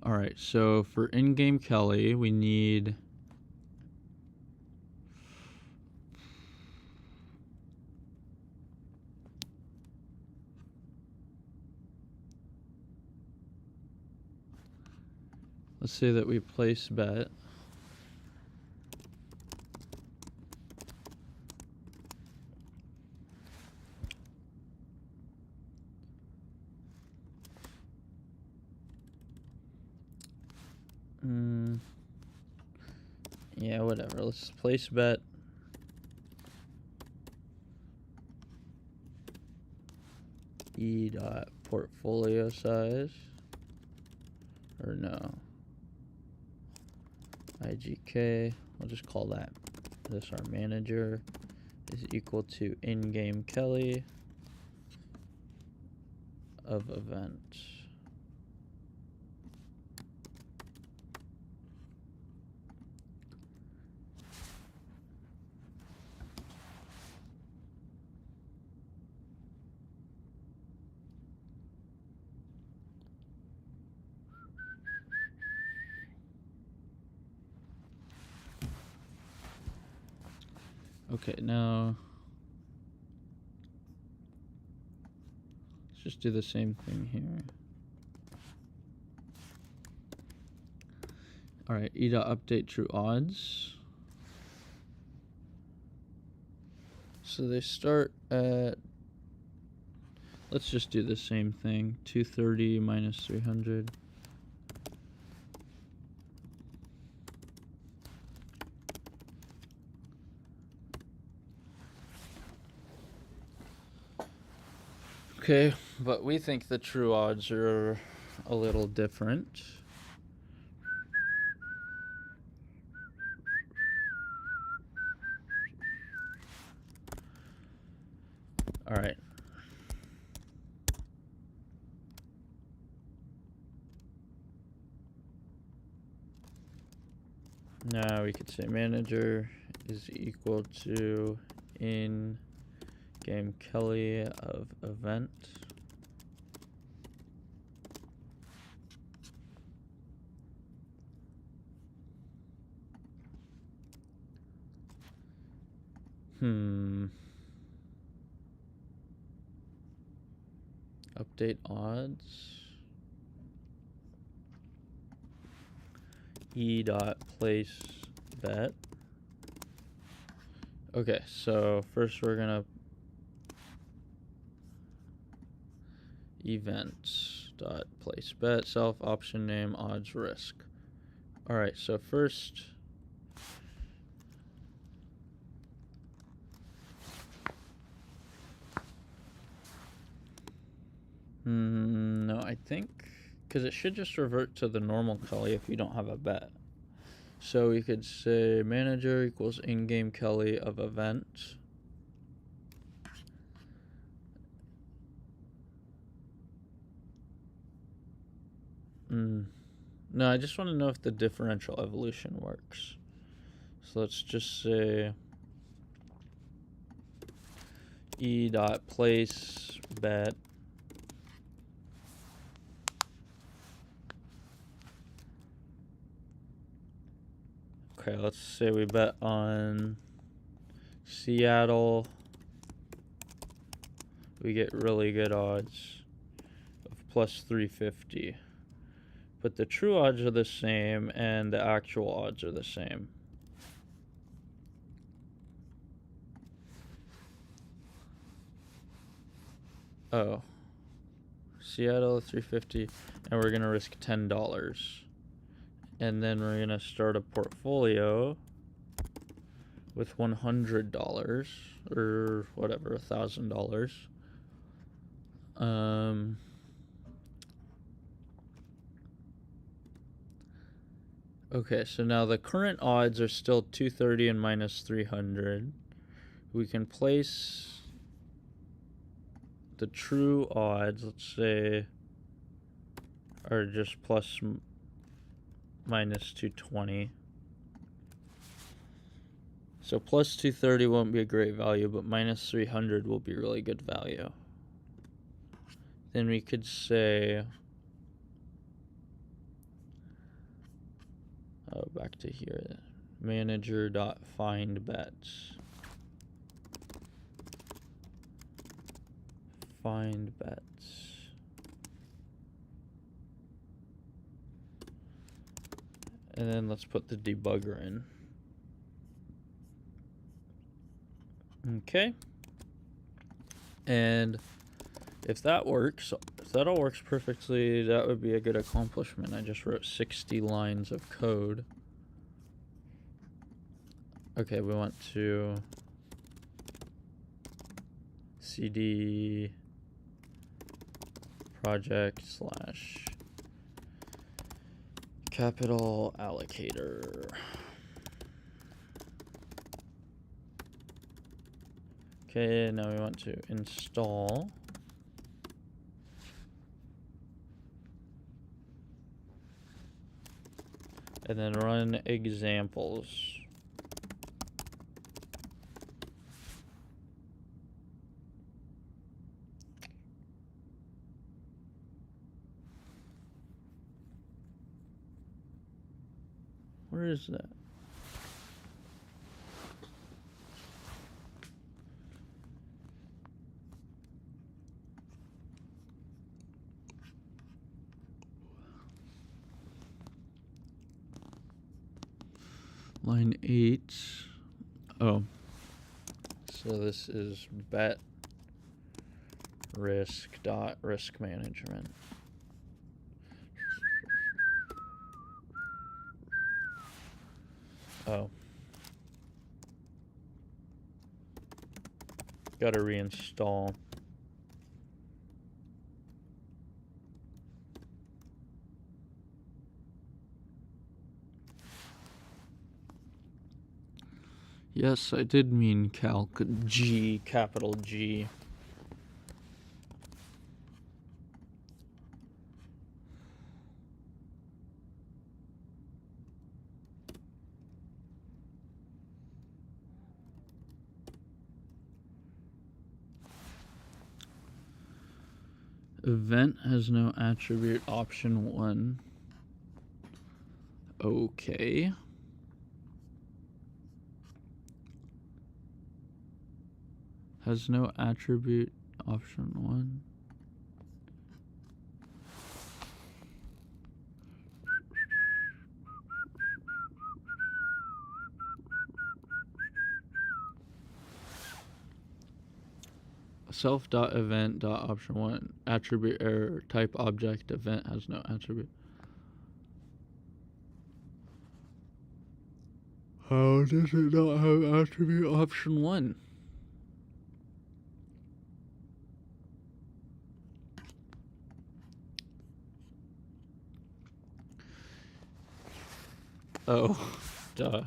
All right, so for in-game Kelly, we need let's say that we place bet. Yeah, whatever. Let's place bet. E dot portfolio size. Or no. IGK. We'll just call that this our manager is equal to in-game Kelly of event. Okay, now let's just do the same thing here. All right, e.update true odds. So they start at, let's just do the same thing, 230 minus 300. Okay, but we think the true odds are a little different. All right. Now we could say manager is equal to in-game Kelly of event. Update odds. E.place bet. Okay, so first we're gonna events dot place bet, self, option name, odds, risk. All right, so first no, I think because it should just revert to the normal Kelly if you don't have a bet. So we could say manager equals in-game Kelly of event. No, I just want to know if the differential evolution works. So let's just say e.place bet. Okay, let's say we bet on Seattle. We get really good odds of plus 350. But the true odds are the same and the actual odds are the same. Oh. Seattle 350, and we're gonna risk $10. And then we're gonna start a portfolio with $100 or whatever, $1,000. Okay, so now the current odds are still 230 and minus 300. We can place the true odds, let's say, are just plus minus 220. So plus 230 won't be a great value, but minus 300 will be really good value. Then we could say, back to here, manager.find bets. Find bets. And then let's put the debugger in. Okay. And if that works, if that all works perfectly, that would be a good accomplishment. I just wrote 60 lines of code. Okay, we want to cd project slash capital allocator. Okay, now we want to install and then run examples. Where is that? Line 8. Oh. So this is bet risk dot risk management. Oh. Gotta reinstall. Yes, I did mean calc G, capital G. Event has no attribute, option 1. Okay. Has no attribute, option 1. Self.event.option1. Attribute error. Type object event has no attribute. How does it not have attribute option 1? Oh, duh.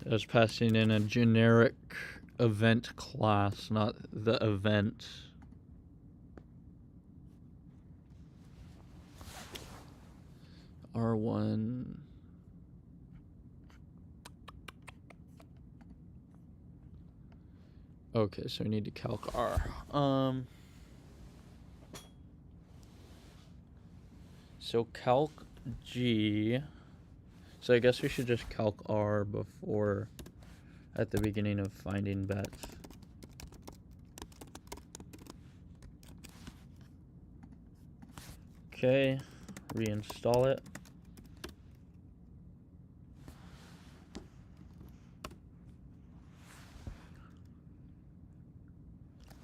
I was passing in a generic event class, not the event. R1. Okay, so we need to calc R. So calc G. So I guess we should just calc R before, at the beginning of finding bets. Okay, reinstall it.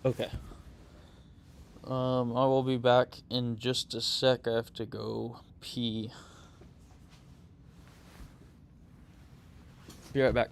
Okay. I will be back in just a sec. I have to go pee. Be right back.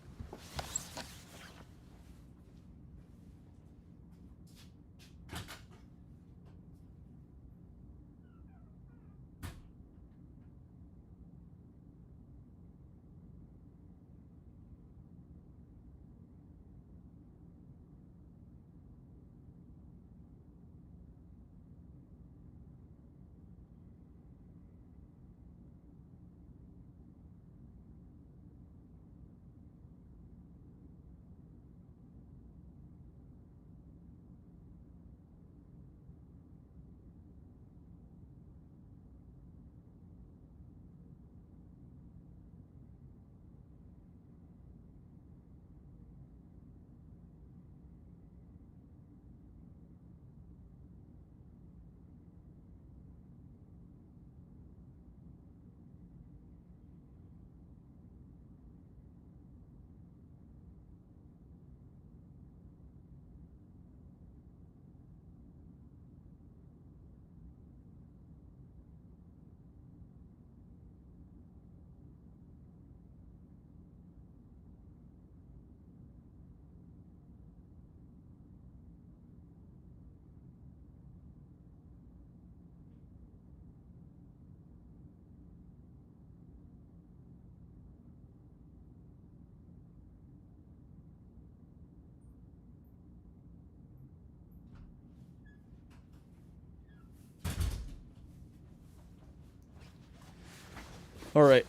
All right.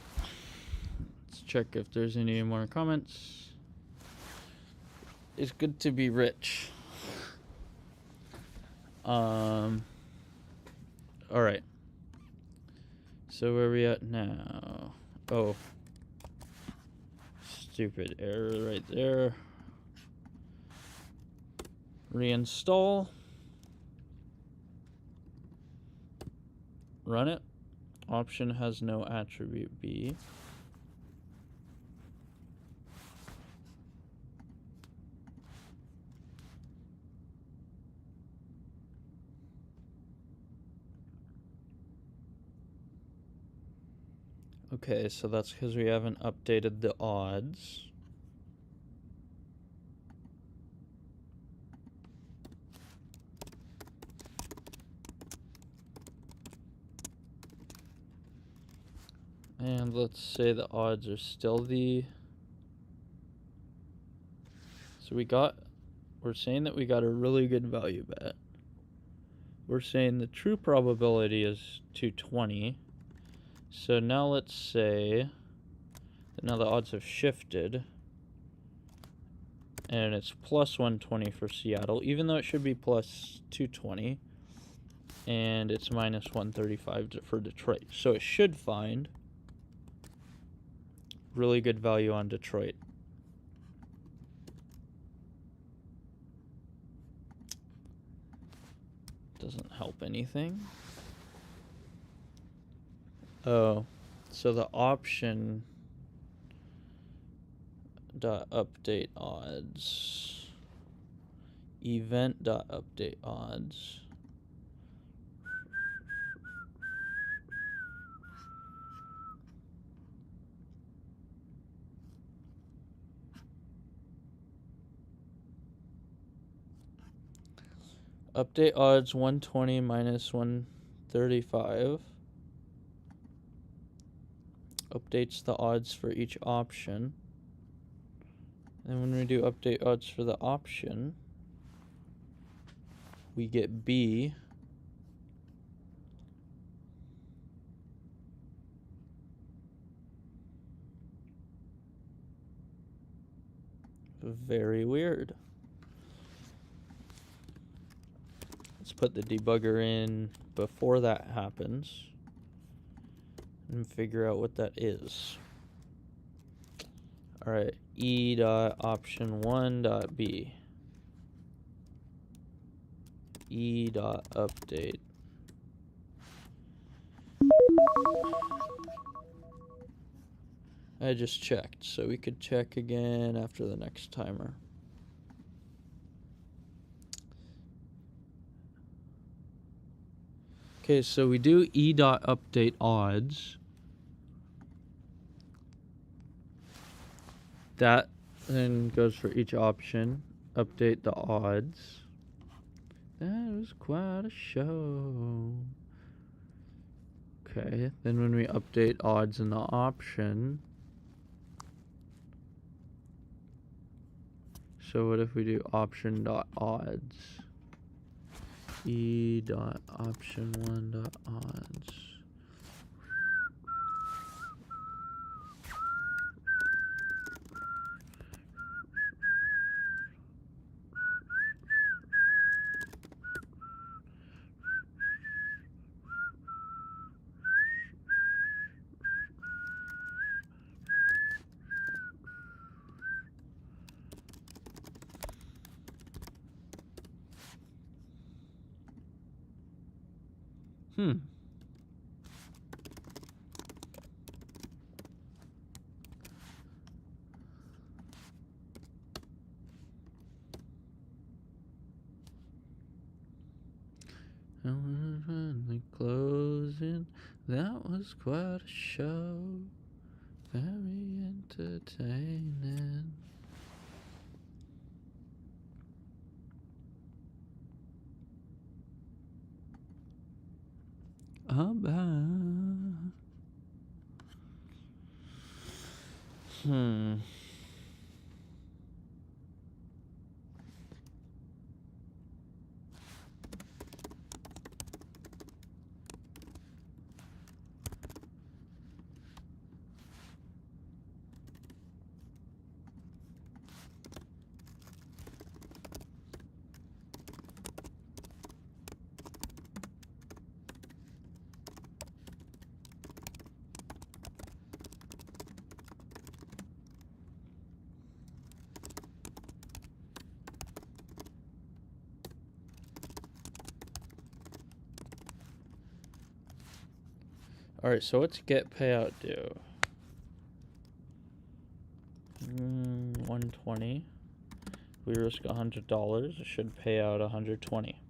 Let's check if there's any more comments. It's good to be rich. All right. So where are we at now? Oh. Stupid error right there. Reinstall. Run it. Option has no attribute B. Okay, so that's because we haven't updated the odds. And let's say the odds are still the... So we're saying that we got a really good value bet. We're saying the true probability is 220. So now let's say that now the odds have shifted. And it's plus 120 for Seattle, even though it should be plus 220. And it's minus 135 for Detroit. So it should find really good value on Detroit. Doesn't help anything. Oh, so the option dot update odds, event dot update odds. Update odds 120 minus 135. Updates the odds for each option. And when we do update odds for the option, we get B. Very weird. Let's put the debugger in before that happens and figure out what that is. All right, E dot option 1 dot B. E dot update. I just checked, so we could check again after the next timer. Okay, so we do E dot update odds. That then goes for each option. Update the odds. That was quite a show. Okay, then when we update odds in the option. So what if we do option dot odds? E dot option 1 dot odds. Closing. That was quite a show. Very entertaining. Alright, so what's get payout do? 120. We risk $100. It should pay out 120.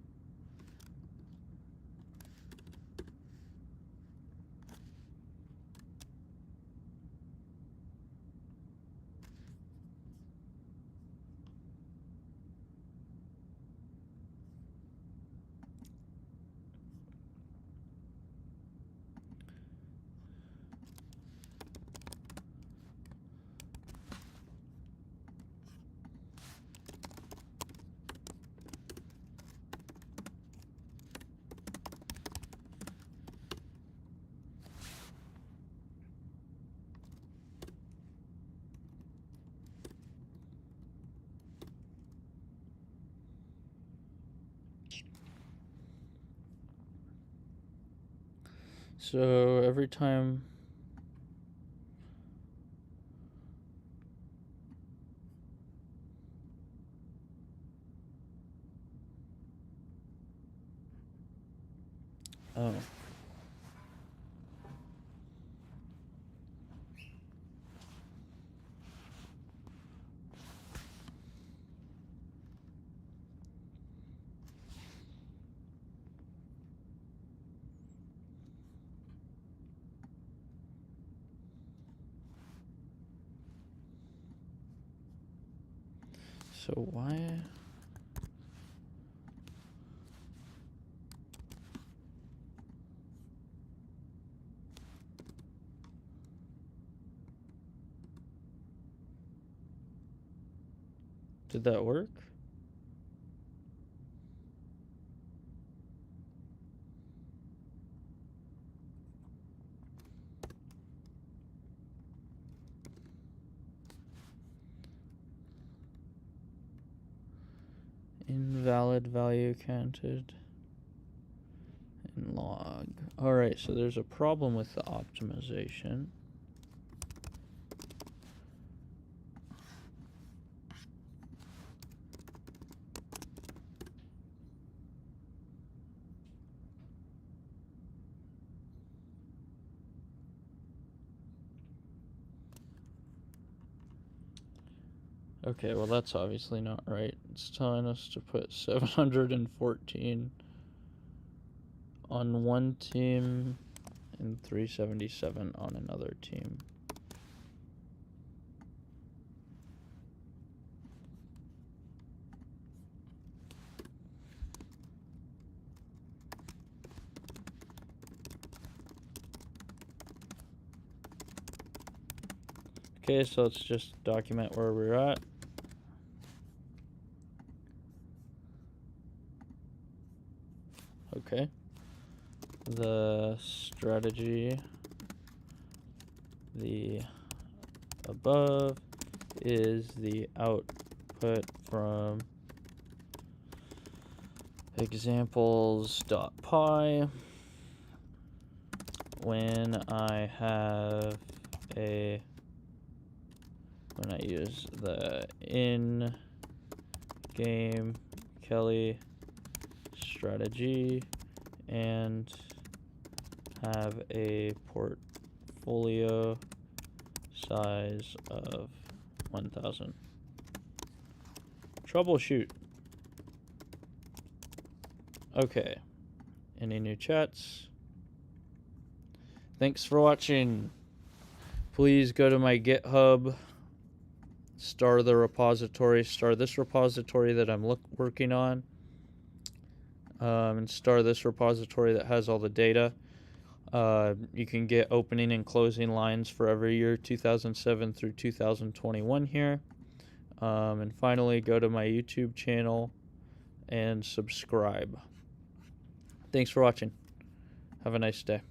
So every time oh. So why? Did that work? Invalid value counted in log. Alright, so there's a problem with the optimization. Okay, well that's obviously not right. It's telling us to put 714 on one team and 377 on another team. Okay, so let's just document where we're at. Okay. The strategy, the above is the output from examples.py when I use the in-game Kelly strategy and have a portfolio size of 1,000. Troubleshoot. Okay. Any new chats? Thanks for watching. Please go to my GitHub, star the repository, star this repository that I'm working on, and star this repository that has all the data. You can get opening and closing lines for every year 2007 through 2021 here. And finally, go to my YouTube channel and subscribe. Thanks for watching. Have a nice day.